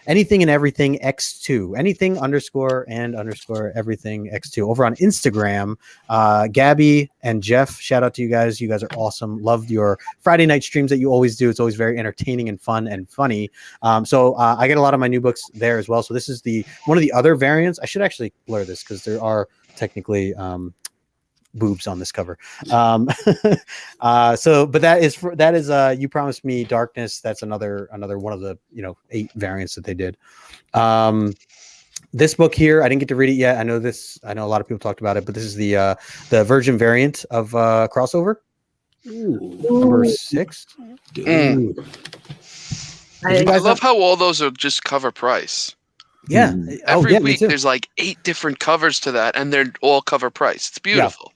Anything and Everything X2, anything _ everything X2 over on Instagram. Gabby and Jeff, shout out to you guys. You guys are awesome. Loved your Friday night streams that you always do. It's always very entertaining and fun and funny. So I get a lot of my new books there as well. So this is one of the other variants. I should actually blur this because there are technically boobs on this cover. But that is You Promised Me Darkness. That's another one of the 8 variants that they did. This book here, I didn't get to read it yet. I know a lot of people talked about it, but this is the Virgin variant of Crossover. Number 6. I love how all those are just cover price. Yeah. Every week there's like 8 different covers to that, and they're all cover price. It's beautiful. Yeah.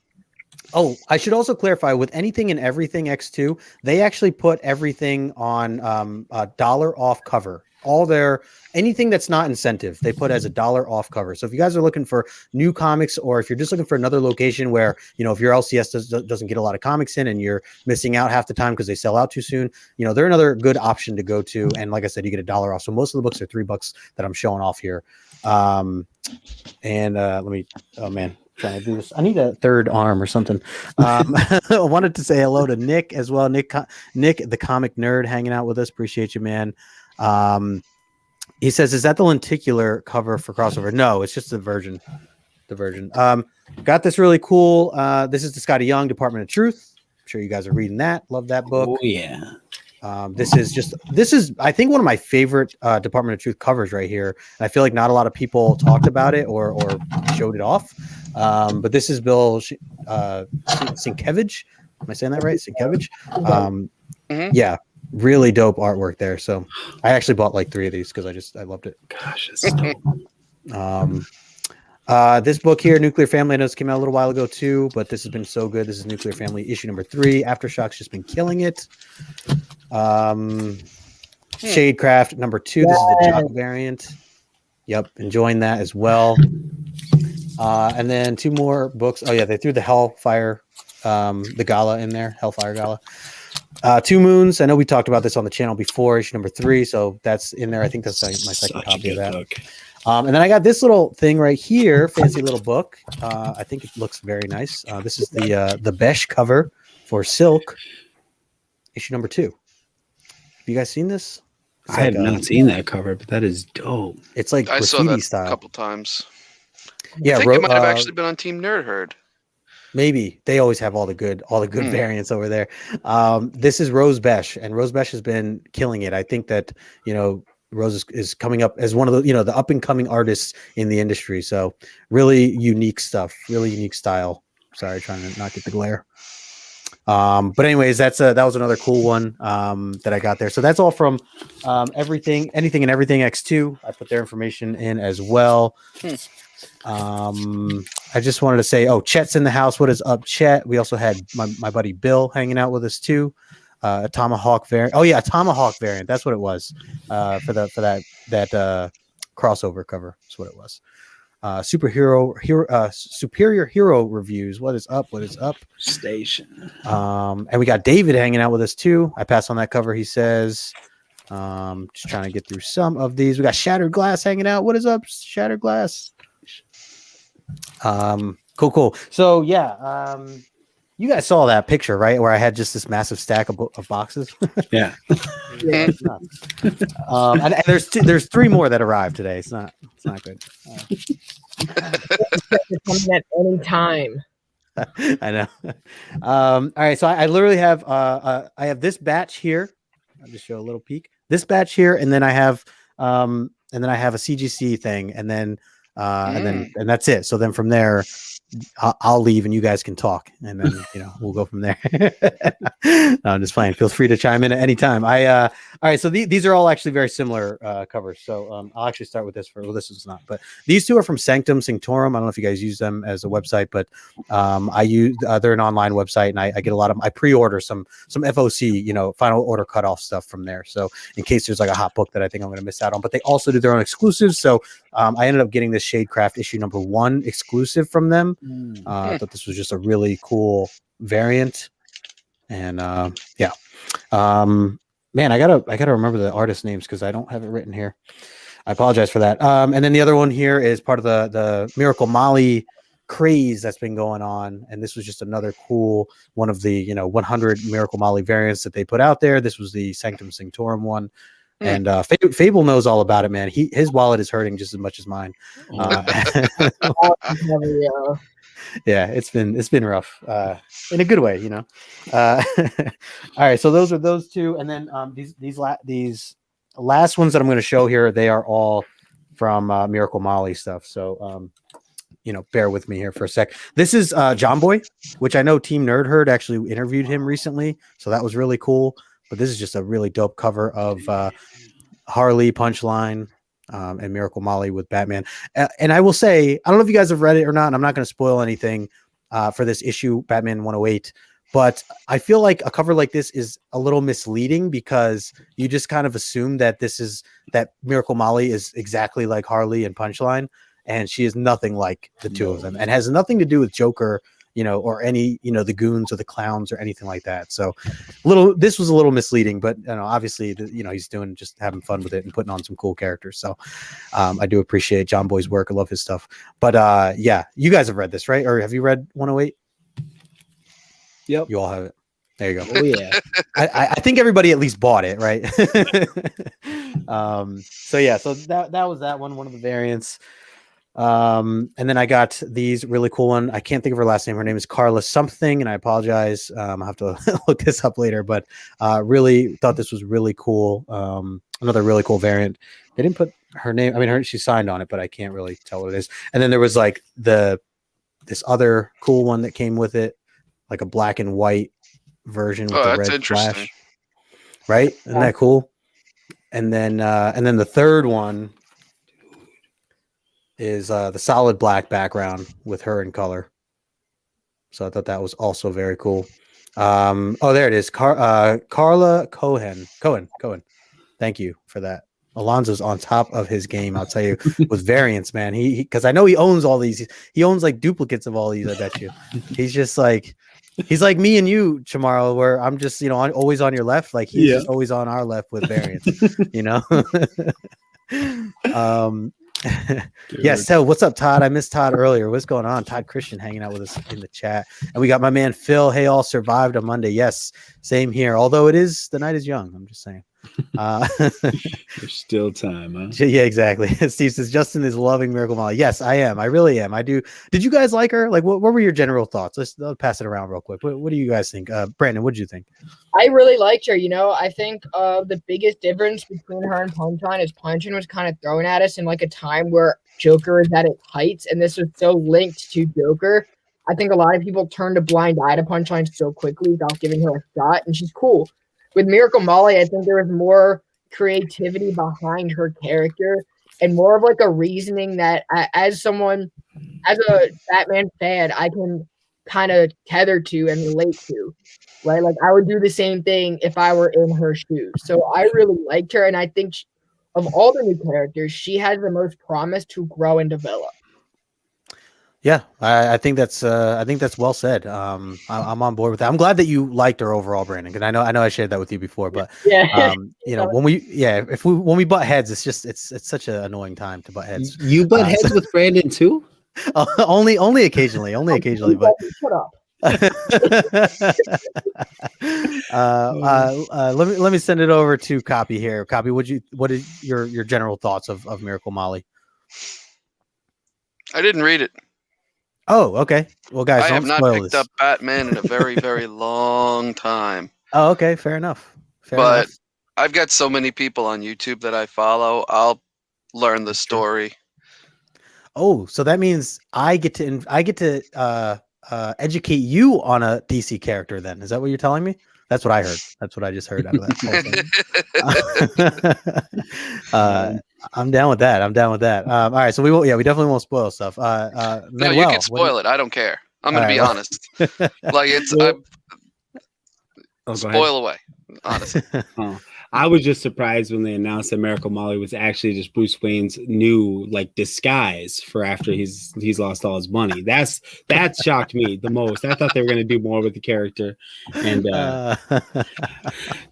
Oh, I should also clarify with Anything and Everything X2, they actually put everything on a $1 off cover. Anything that's not incentive, they put as a $1 off cover. So if you guys are looking for new comics, or if you're just looking for another location where, if your LCS doesn't get a lot of comics in and you're missing out half the time because they sell out too soon, they're another good option to go to. And like I said, you get a $1 off. So most of the books are $3 that I'm showing off here. Oh man, trying to do this. I need a third arm or something. I wanted to say hello to Nick as well. Nick, the comic nerd, hanging out with us. Appreciate you, man. He says, "Is that the lenticular cover for Crossover?" No, it's just the Virgin. Got this really cool. This is the Scotty Young Department of Truth. I'm sure you guys are reading that. Love that book. Oh yeah. This is I think one of my favorite Department of Truth covers right here. And I feel like not a lot of people talked about it or showed it off. But this is Bill Sienkiewicz. Am I saying that right? Sienkiewicz. Yeah, really dope artwork there. So I actually bought like 3 of these because I loved it. Gosh, it's dope. This book here, Nuclear Family, I know this came out a little while ago too, but this has been so good. This is Nuclear Family issue number 3. Aftershock's just been killing it. Shadecraft number 2. This is the Jock variant. Yep, enjoying that as well. And then 2 more books. Oh yeah, they threw the Hellfire, the Gala in there, Hellfire Gala. 2 Moons. I know we talked about this on the channel before, issue number 3, so that's in there. I think that's my second copy of that. Book. And then I got this little thing right here, fancy little book. I think it looks very nice. This is the Besh cover for Silk, issue number 2. Have you guys seen this? I have not seen that cover, but that is dope. It's like I saw graffiti that style. a couple times. Yeah, I think it might have actually been on Team Nerd Herd. Maybe they always have all the good variants over there. This is Rose Besh, and Rose Besh has been killing it. I think that Rose is coming up as one of the the up and coming artists in the industry. So really unique stuff, really unique style. Sorry, trying to not get the glare. But anyways, that was another cool one that I got there. So that's all from Anything and Everything X2. I put their information in as well. I just wanted to say, Chet's in the house. What is up, Chet? We also had my buddy Bill hanging out with us too. A Tomahawk variant. Oh yeah, a Tomahawk variant. That's what it was. For that crossover cover. That's what it was. Superior hero reviews. What is up? Station. And we got David hanging out with us too. I passed on that cover. He says, Just trying to get through some of these. We got Shattered Glass hanging out. What is up, Shattered Glass? Cool. So yeah, you guys saw that picture, right? Where I had just this massive stack of boxes. Yeah. Yeah. And there's 3 more that arrived today. It's not good. Coming at any time. I know. All right, so I literally have I have this batch here. I'll just show a little peek. This batch here, and then I have a CGC thing, and then that's it. So then from there, I'll leave and you guys can talk, and then we'll go from there. No, I'm just playing. Feel free to chime in at any time. All right, so these are all actually very similar covers. So I'll actually start with this. This is not, but these 2 are from Sanctum Sanctorum. I don't know if you guys use them as a website, but I use they're an online website, and I get a lot of I pre-order some FOC final order cutoff stuff from there. So in case there's like a hot book that I think I'm going to miss out on, but they also do their own exclusives. So I ended up getting this Shadecraft issue number 1 exclusive from them. I thought this was just a really cool variant, and man, I gotta remember the artist names because I don't have it written here. I apologize for that. And then the other one here is part of the Miracle Molly craze that's been going on, and this was just another cool one of the 100 Miracle Molly variants that they put out there. This was the Sanctum Sanctorum one. And Fable knows all about it, man. His wallet is hurting just as much as mine. Yeah, it's been rough in a good way, all right, so those are those 2, and then these last ones that I'm going to show here, they are all from Miracle Molly stuff. So bear with me here for a sec. This is John Boy, which I know Team Nerd Herd actually interviewed him recently, so that was really cool. But this is just a really dope cover of Harley, Punchline, and Miracle Molly with Batman. And I will say, I don't know if you guys have read it or not, and I'm not going to spoil anything for this issue, Batman 108, but I feel like a cover like this is a little misleading because you just kind of assume that that Miracle Molly is exactly like Harley and Punchline, and she is nothing like the 2 of them, and has nothing to do with Joker, or any, the goons or the clowns or anything like that. So this was a little misleading, but obviously, he's just having fun with it and putting on some cool characters. So I do appreciate John Boy's work. I love his stuff. But yeah, you guys have read this, right? Or have you read 108? Yep. You all have it. There you go. Oh yeah. I think everybody at least bought it, right? So yeah, so that was that one of the variants. And then I got these really cool one. I can't think of her last name. Her name is Carla something, and I apologize. I'll have to look this up later, but really thought this was really cool. Another really cool variant. They didn't put her name. I mean, she signed on it, but I can't really tell what it is. And then there was like this other cool one that came with it, like a black and white version with the red flash. Right? Isn't that cool? And then the third one is the solid black background with her in color. So I thought that was also very cool. There it is. Carla Cohen. Thank you for that. Alonzo's on top of his game, I'll tell you, with variants, man. He because I know he owns all these. He owns like duplicates of all these, I bet you. He's just like, he's like me and you, Chamorro, where I'm just, always on your left. Like he's just always on our left with variants, Yes. So what's up, Todd? I missed Todd earlier. What's going on? Todd Christian hanging out with us in the chat. And we got my man Phil. Hey, all survived a Monday. Yes, same here. Although the night is young. I'm just saying. There's still time, huh? Yeah, exactly. Steve says Justin is loving Miracle Molly. Yes, I am. I really am. I do. Did you guys like her? Like, what were your general thoughts? I'll pass it around real quick. What do you guys think? Brandon, what did you think? I really liked her. I think the biggest difference between her and Punchline is Punchline was kind of thrown at us in like a time where Joker is at its heights, and this was so linked to Joker. I think a lot of people turned a blind eye to Punchline so quickly without giving her a shot, and she's cool. With Miracle Molly, I think there was more creativity behind her character and more of like a reasoning that as a Batman fan, I can kind of tether to and relate to, right? Like I would do the same thing if I were in her shoes. So I really liked her. And I think of all the new characters, she has the most promise to grow and develop. Yeah, I think that's well said. I'm on board with that. I'm glad that you liked her overall, Brandon, because I know I shared that with you before. But Yeah. you know, when we butt heads, it's such an annoying time to butt heads. You butt heads with Brandon too? Only occasionally, but Shut up. let me send it over to Copy here. Copy, what is your general thoughts of Miracle Molly? I didn't read it. Oh, okay. Well, guys, I don't have not spoil picked this. up Batman in a very, very long time. Oh, okay, fair enough. But I've got so many people on YouTube that I follow. I'll learn the story. Oh, so that means I get to educate you on a DC character. Then is that what you're telling me? That's what I heard. That's what I just heard out of that. I'm down with that. All right, so we definitely won't spoil stuff. No, you can spoil it. I don't care. I'm going to be honest. Like spoil away. Honestly. I was just surprised when they announced that Miracle Molly was actually just Bruce Wayne's new disguise for after he's lost all his money. That shocked me the most. I thought they were going to do more with the character. And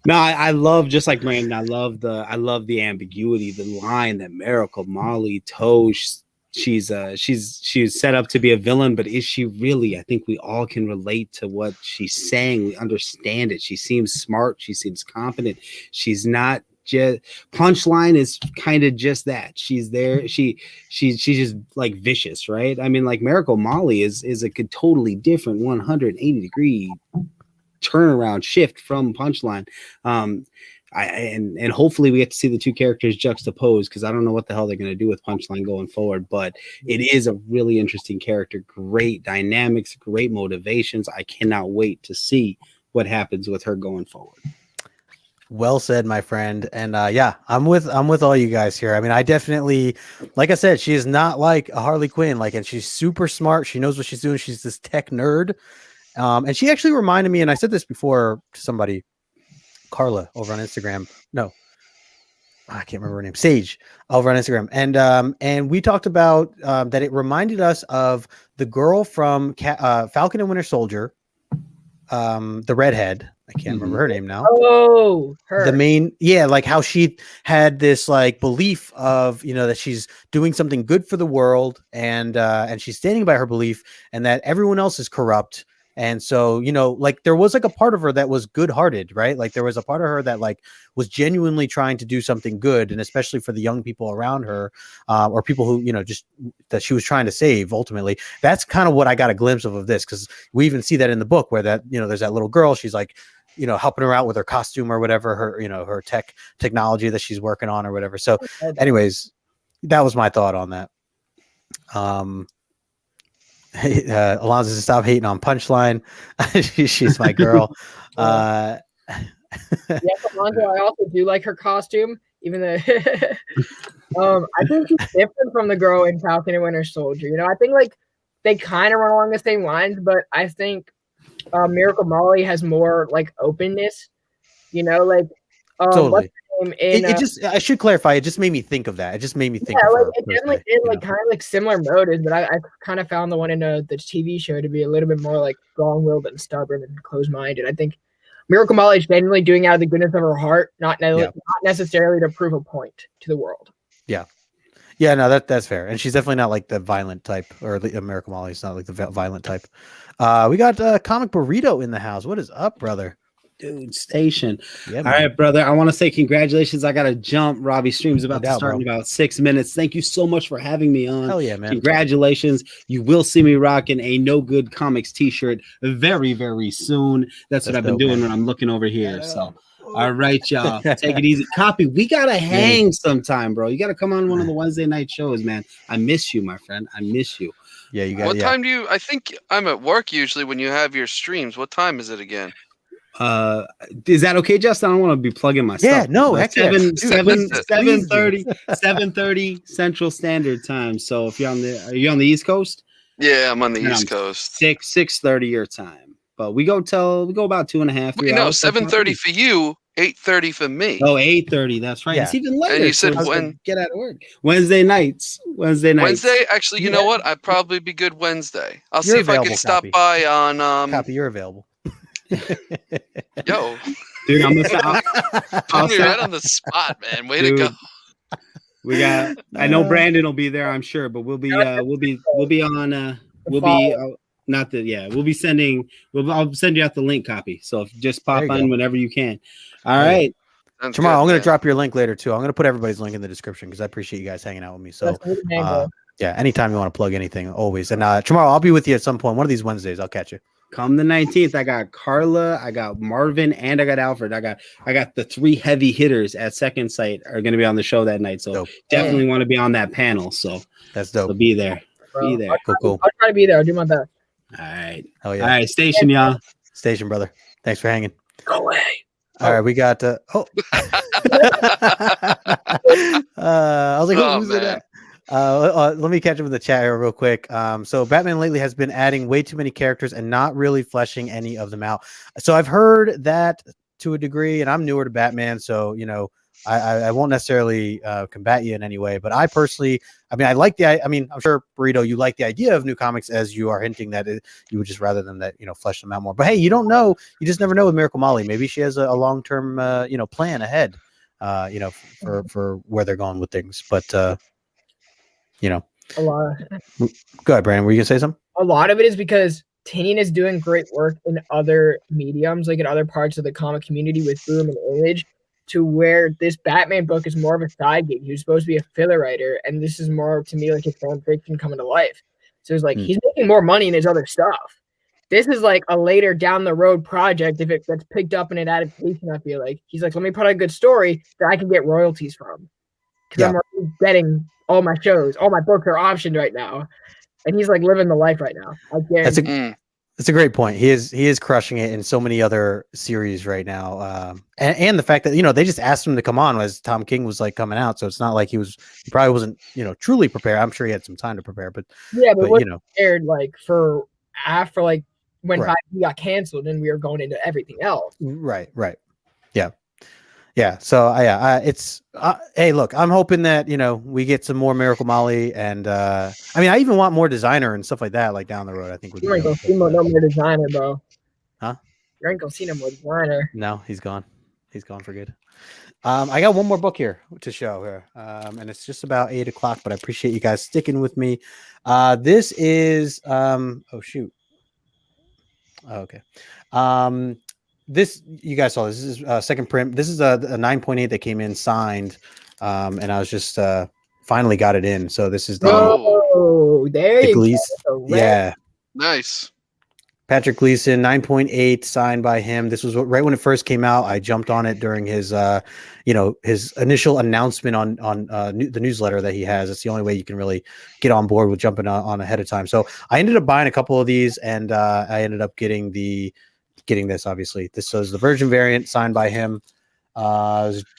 no, I love, just like Brandon, I love the ambiguity, the line that Miracle Molly toes. She's set up to be a villain, but is she really? I think we all can relate to what she's saying. We understand it. She seems smart. She seems competent. She's not just Punchline is kind of just that. She's there. She's just vicious, right? I mean, Miracle Molly is a totally different 180-degree turnaround shift from Punchline. And hopefully we get to see the two characters juxtaposed, because I don't know what the hell they're going to do with Punchline going forward, but it is a really interesting character. Great dynamics, great motivations. I cannot wait to see what happens with her going forward. Well said, my friend. And I'm with all you guys here. I mean, I definitely, like I said, she is not like a Harley Quinn, and she's super smart. She knows what she's doing. She's this tech nerd. And she actually reminded me, and I said this before to somebody, Carla over on Instagram. No, I can't remember her name. Sage over on Instagram. And we talked about that it reminded us of the girl from Falcon and Winter Soldier, the redhead. I can't remember her name now. Oh, her. The main, how she had this belief of, that she's doing something good for the world, and she's standing by her belief, and that everyone else is corrupt. And so, there was a part of her that was good-hearted, right? There was a part of her that was genuinely trying to do something good, and especially for the young people around her, or people who, just that she was trying to save ultimately. That's kind of what I got a glimpse of this, because we even see that in the book where that, there's that little girl, she's helping her out with her costume or whatever, her, her technology that she's working on or whatever. So anyways, that was my thought on that. Alonzo says, stop hating on Punchline. She's my girl. Alonzo, I also do like her costume, even though I think she's different from the girl in Falcon and Winter Soldier. I think they kind of run along the same lines, but I think Miracle Molly has more openness. Totally. I should clarify. It just made me think of that. It just made me think. Yeah, it definitely did kind of similar motives, but I kind of found the one in the TV show to be a little bit more strong-willed and stubborn and closed-minded. I think Miracle Molly is genuinely doing out of the goodness of her heart, not necessarily to prove a point to the world. Yeah. Yeah, no, that's fair. And she's definitely not the violent type, or the Miracle Molly is not the violent type. We got Comic Burrito in the house. What is up, brother? Dude, station. Yeah, all right, brother. I want to say congratulations. I got to jump. Robbie's stream is about to start in about 6 minutes. Thank you so much for having me on. Hell yeah, man. Congratulations. You will see me rocking a No Good Comics t-shirt very, very soon. That's what I've been doing when I'm looking over here. So, all right, y'all. Take it easy. Copy. We got to hang sometime, bro. You got to come on one of the Wednesday night shows, man. I miss you, my friend. I miss you. Yeah, you got What time do you, I think I'm at work usually when you have your streams. What time is it again? Is that okay, Justin? I don't want to be plugging my stuff. No, 7:30 Central Standard Time. So if are you on the East Coast? Yeah, I'm on the East Coast. 6:30 your time. But we go about 2.5. Wait, no, 7:30 for you 8:30 for me. Oh, 8:30. That's right. Yeah. It's even later. And you said so it's when? like, get out of work. Wednesday nights. Wednesday? Actually, you know Yeah. what? I'd probably be good Wednesday. I'll You're see if I available, can stop Copy. by on Copy, you're available. Yo, Dude, I'm gonna put me right on the spot, man. Way to go. Dude, we got. I know Brandon will be there. I'm sure, but we'll be on. Not the We'll be sending. I'll send you out the link copy. So just pop There you on go. whenever you can. All There you right. Sounds Tomorrow, good, I'm going to man. drop your link later too. I'm going to put everybody's link in the description because I appreciate you guys hanging out with me. So, yeah, anytime you want to plug anything, always. And tomorrow, I'll be with you at some point. One of these Wednesdays, I'll catch you. Come the 19th, I got Carla, I got Marvin, and I got Alfred. I got the 3 heavy hitters at Second Sight are going to be on the show that night. So Dope. definitely want to be on that panel. So That's dope. So be there. Be there. Cool. I'll try to be there. I'll do my best. All right. Hell yeah. All right. Station, y'all. Station, brother. Thanks for hanging. Go away. All right, we got. I was like, Oh, who's man. that? Let me catch up with the chat here real quick. So Batman lately has been adding way too many characters and not really fleshing any of them out. So I've heard that to a degree, and I'm newer to Batman, so I won't necessarily combat you in any way. But I personally, I like I'm sure Burrito, you like the idea of new comics, as you are hinting that you would just rather than that, flesh them out more. But hey, you don't know, you just never know with Miracle Molly. Maybe she has a long-term, plan ahead, for where they're going with things. But a lot. Go ahead, Brandon. Were you gonna say something? A lot of it is because Tinian is doing great work in other mediums, like in other parts of the comic community with Boom and Image, to where this Batman book is more of a side gig. He was supposed to be a filler writer, and this is more to me like his fan fiction coming to life. So it's like he's making more money in his other stuff. This is like a later down the road project if it gets picked up in an adaptation. I feel like he's like, let me put out a good story that I can get royalties from, because I'm already getting all my shows, all my books are optioned right now, and he's like living the life right now. That's a great point. He is crushing it in so many other series right now, and the fact that they just asked him to come on as Tom King was like coming out, so it's not like he probably wasn't truly prepared. I'm sure he had some time to prepare, but prepared like for after like when 5G got canceled and we were going into everything else. Right. Yeah. So it's hey, look, I'm hoping that we get some more Miracle Molly, and I even want more designer and stuff like that, like down the road. I think you ain't gonna see no more designer, bro. Huh? You ain't gonna see no more designer. No, he's gone. He's gone for good. I got one more book here to show here, and it's just about 8 o'clock. But I appreciate you guys sticking with me. This is oh shoot. Oh, okay. This you guys saw. This is second print. This is a 9.8 that came in signed, and I was just finally got it in. So this is there you go. Yeah, nice. Patrick Gleason, 9.8, signed by him. This was right when it first came out. I jumped on it during his his initial announcement on the newsletter that he has. It's the only way you can really get on board with jumping on ahead of time. So I ended up buying a couple of these, and I ended up getting this. Obviously, this was the Virgin variant signed by him,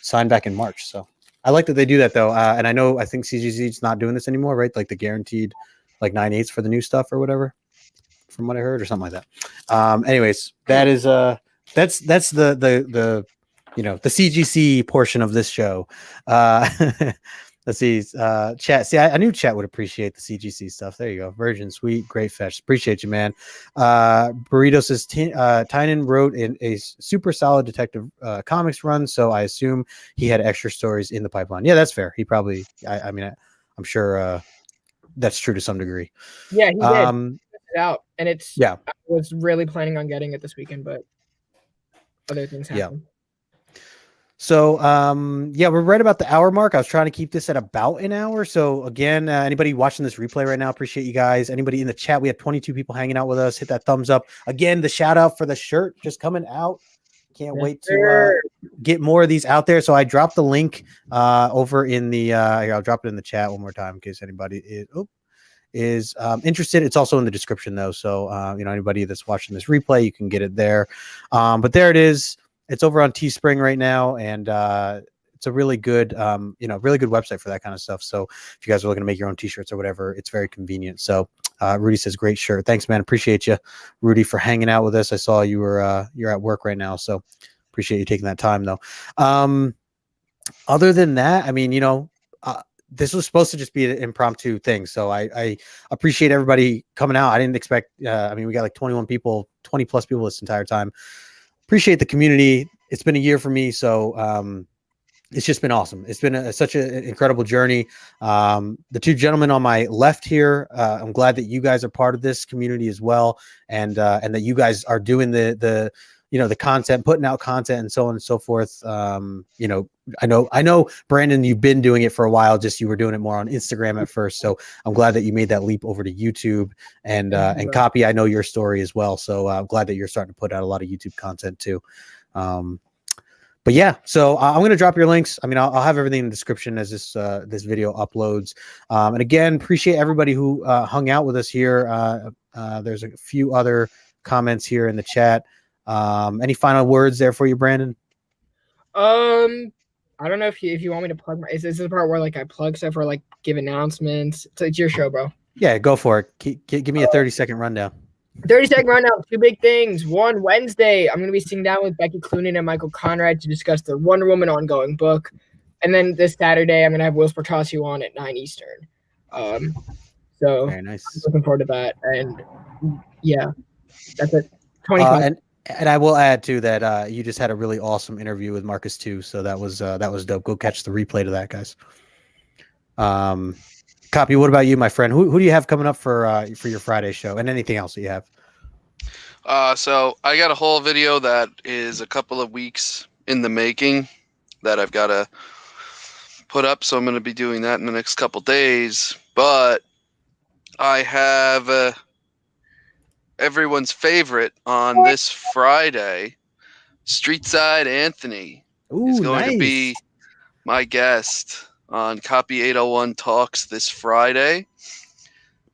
signed back in March. So I like that they do that though. And I think CGC's not doing this anymore, right? Like the guaranteed like 9/8 for the new stuff or whatever, from what I heard, or something like that. Anyways, that is that's the the CGC portion of this show. Let's see, chat. See, I knew chat would appreciate the CGC stuff. There you go. Virgin, sweet, great fetch. Appreciate you, man. Burrito says Tynan wrote a super solid detective comics run, so I assume he had extra stories in the pipeline. Yeah, that's fair. He probably. I'm sure that's true to some degree. Yeah, he did. It out, and I was really planning on getting it this weekend, but other things happened. Yeah. So, we're right about the hour mark. I was trying to keep this at about an hour. So again, anybody watching this replay right now, appreciate you guys. Anybody in the chat, we had 22 people hanging out with us. Hit that thumbs up. Again, the shout out for the shirt just coming out. Can't wait to get more of these out there. So I dropped the link over in the, I'll drop it in the chat one more time in case anybody is interested. It's also in the description though. So, anybody that's watching this replay, you can get it there. But there it is. It's over on Teespring right now, and it's a really good, really good website for that kind of stuff. So if you guys are looking to make your own T-shirts or whatever, it's very convenient. So Rudy says, "Great shirt, thanks, man. Appreciate you, Rudy, for hanging out with us. I saw you're at work right now, so appreciate you taking that time though. Other than that, I mean, this was supposed to just be an impromptu thing. So I appreciate everybody coming out. I didn't expect, I mean, we got like 21 people, 20 plus people this entire time. Appreciate the community. It's been a year for me. So, it's just been awesome. It's been such an incredible journey. The two gentlemen on my left here, I'm glad that you guys are part of this community as well. And that you guys are doing the content, putting out content and so on and so forth. I know Brandon, you've been doing it for a while, just you were doing it more on Instagram at first. So I'm glad that you made that leap over to YouTube and Copy. I know your story as well. So I'm glad that you're starting to put out a lot of YouTube content too. But yeah, so I'm going to drop your links. I mean, I'll have everything in the description as this video uploads. And again, appreciate everybody who hung out with us here. There's a few other comments here in the chat. Any final words there for you, Brandon? I don't know if you want me to plug is this the part where like I plug stuff or like give announcements? It's your show, bro. Yeah, go for it. Give me a 30-second rundown. 30-second rundown. Two big things. One, Wednesday, I'm going to be sitting down with Becky Cloonan and Michael Conrad to discuss the Wonder Woman ongoing book. And then this Saturday, I'm going to have Will Sportasio on at 9 Eastern. So very nice. I'm looking forward to that. And yeah, that's it. 2020. And I will add too that you just had a really awesome interview with Marcus too. So that was dope. Go catch the replay to that, guys. Copy. What about you, my friend? Who do you have coming up for your Friday show and anything else that you have? So I got a whole video that is a couple of weeks in the making that I've got to put up. So I'm going to be doing that in the next couple days. But I have everyone's favorite on this Friday, Streetside Anthony is going to be my guest on Copy 801 Talks this Friday.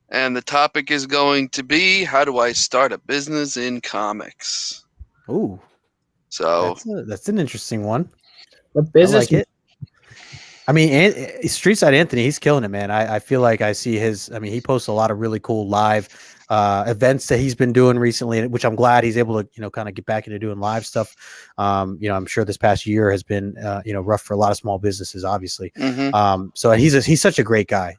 And the topic is going to be, how do I start a business in comics? Ooh. So that's an interesting one. What business? I like it. I mean, Streetside Anthony, he's killing it, man. I feel like I see he posts a lot of really cool live events that he's been doing recently, which I'm glad he's able to, kind of get back into doing live stuff. I'm sure this past year has been, rough for a lot of small businesses, obviously. Mm-hmm. So he's such a great guy.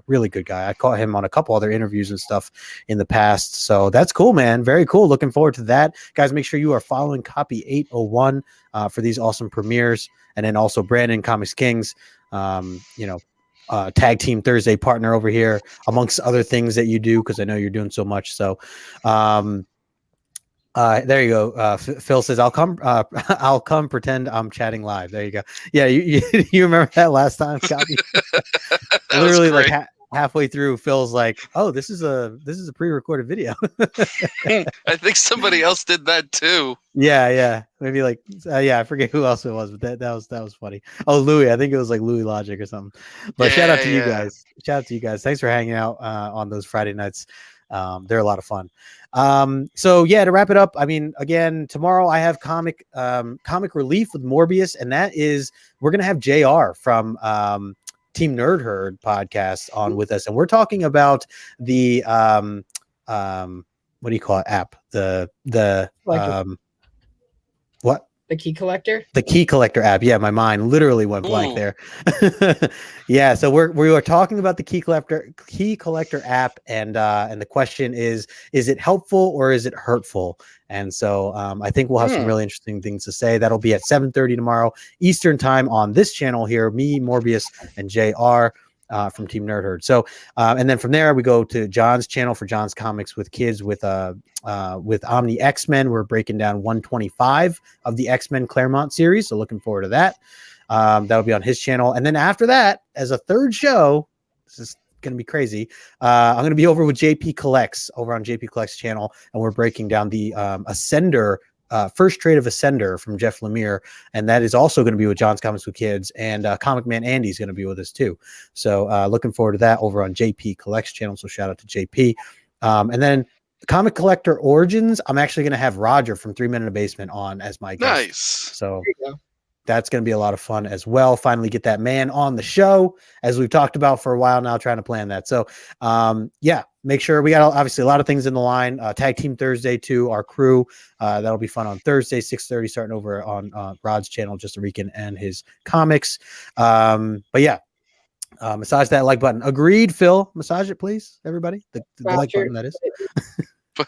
Really good guy. I caught him on a couple other interviews and stuff in the past. So that's cool, man. Very cool. Looking forward to that. Guys, make sure you are following Copy 801 for these awesome premieres. And then also Brandon Comics Kings, Tag Team Thursday partner over here, amongst other things that you do, because I know you're doing so much. So there you go. Phil says, I'll come pretend I'm chatting live. There you go. Yeah, you remember that last time, Copy? Literally like halfway through, Phil's like, "Oh, this is a pre-recorded video." I think somebody else did that too. Yeah, maybe like I forget who else it was, but that was funny. Oh, Louis, I think it was like Louis Logic or something. But shout out to you guys. Shout out to you guys. Thanks for hanging out on those Friday nights. They're a lot of fun. So yeah, to wrap it up, I mean, again, tomorrow I have comic relief with Morbius, and that is we're gonna have JR from Team Nerd Herd podcast on with us, and we're talking about the what do you call it app? What? The Key Collector? The Key Collector app. Yeah, my mind literally went blank there. Yeah, so we were talking about the Key Collector app, and the question is it helpful or is it hurtful? And so I think we'll have some really interesting things to say. That'll be at 7:30 tomorrow Eastern time on this channel here. Me, Morbius, and JR from Team Nerd Herd. So and then from there we go to John's channel for John's Comics with Kids with Omni X-Men. We're breaking down 125 of the X-Men Claremont series. So looking forward to that. That'll be on his channel. And then after that, as a third show, this is going to be crazy. I'm going to be over with JP Collects over on JP Collects channel. And we're breaking down the Ascender first trade of Ascender from Jeff Lemire, and that is also going to be with John's Comics with Kids, and Comic Man Andy's going to be with us too. So looking forward to that over on JP Collects channel. So shout out to JP. And then Comic Collector Origins, I'm actually going to have Roger from 3 Men in a Basement on as my guest. Nice. So that's going to be a lot of fun as well. Finally get that man on the show, as we've talked about for a while now, trying to plan that. So yeah, make sure we got obviously a lot of things in the line. Tag Team Thursday too, our crew. That'll be fun on Thursday, 6:30, starting over on Rod's channel, Just a Rican and his comics. But yeah, massage that like button. Agreed, Phil. Massage it, please, everybody. The like button, that is.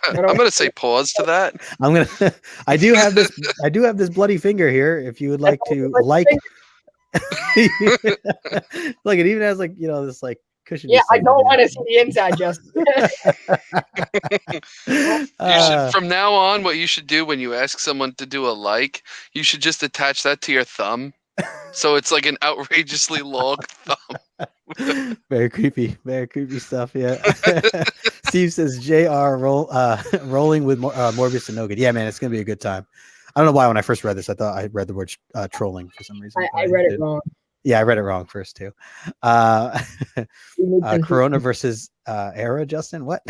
I'm gonna say pause to that. I'm gonna. I do have this bloody finger here. If you would like to like, look, it even has like this like cushion. Yeah, I don't want to see the inside, Justin. From now on, what you should do when you ask someone to do a like, you should just attach that to your thumb, so it's like an outrageously long thumb. Very creepy stuff. Yeah. Steve says JR rolling with Morbius and no good. Yeah, man, it's gonna be a good time. I don't know why when I first read this, I thought I read the word trolling for some reason. I read it wrong. Yeah, I read it wrong first too. Corona versus Era, Justin. What?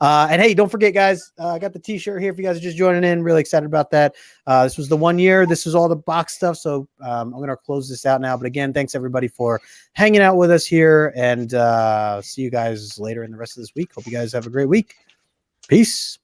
And hey, don't forget, guys. I got the T-shirt here. If you guys are just joining in, really excited about that. This was the 1 year. This is all the box stuff. So I'm gonna close this out now. But again, thanks everybody for hanging out with us here, and see you guys later in the rest of this week. Hope you guys have a great week. Peace.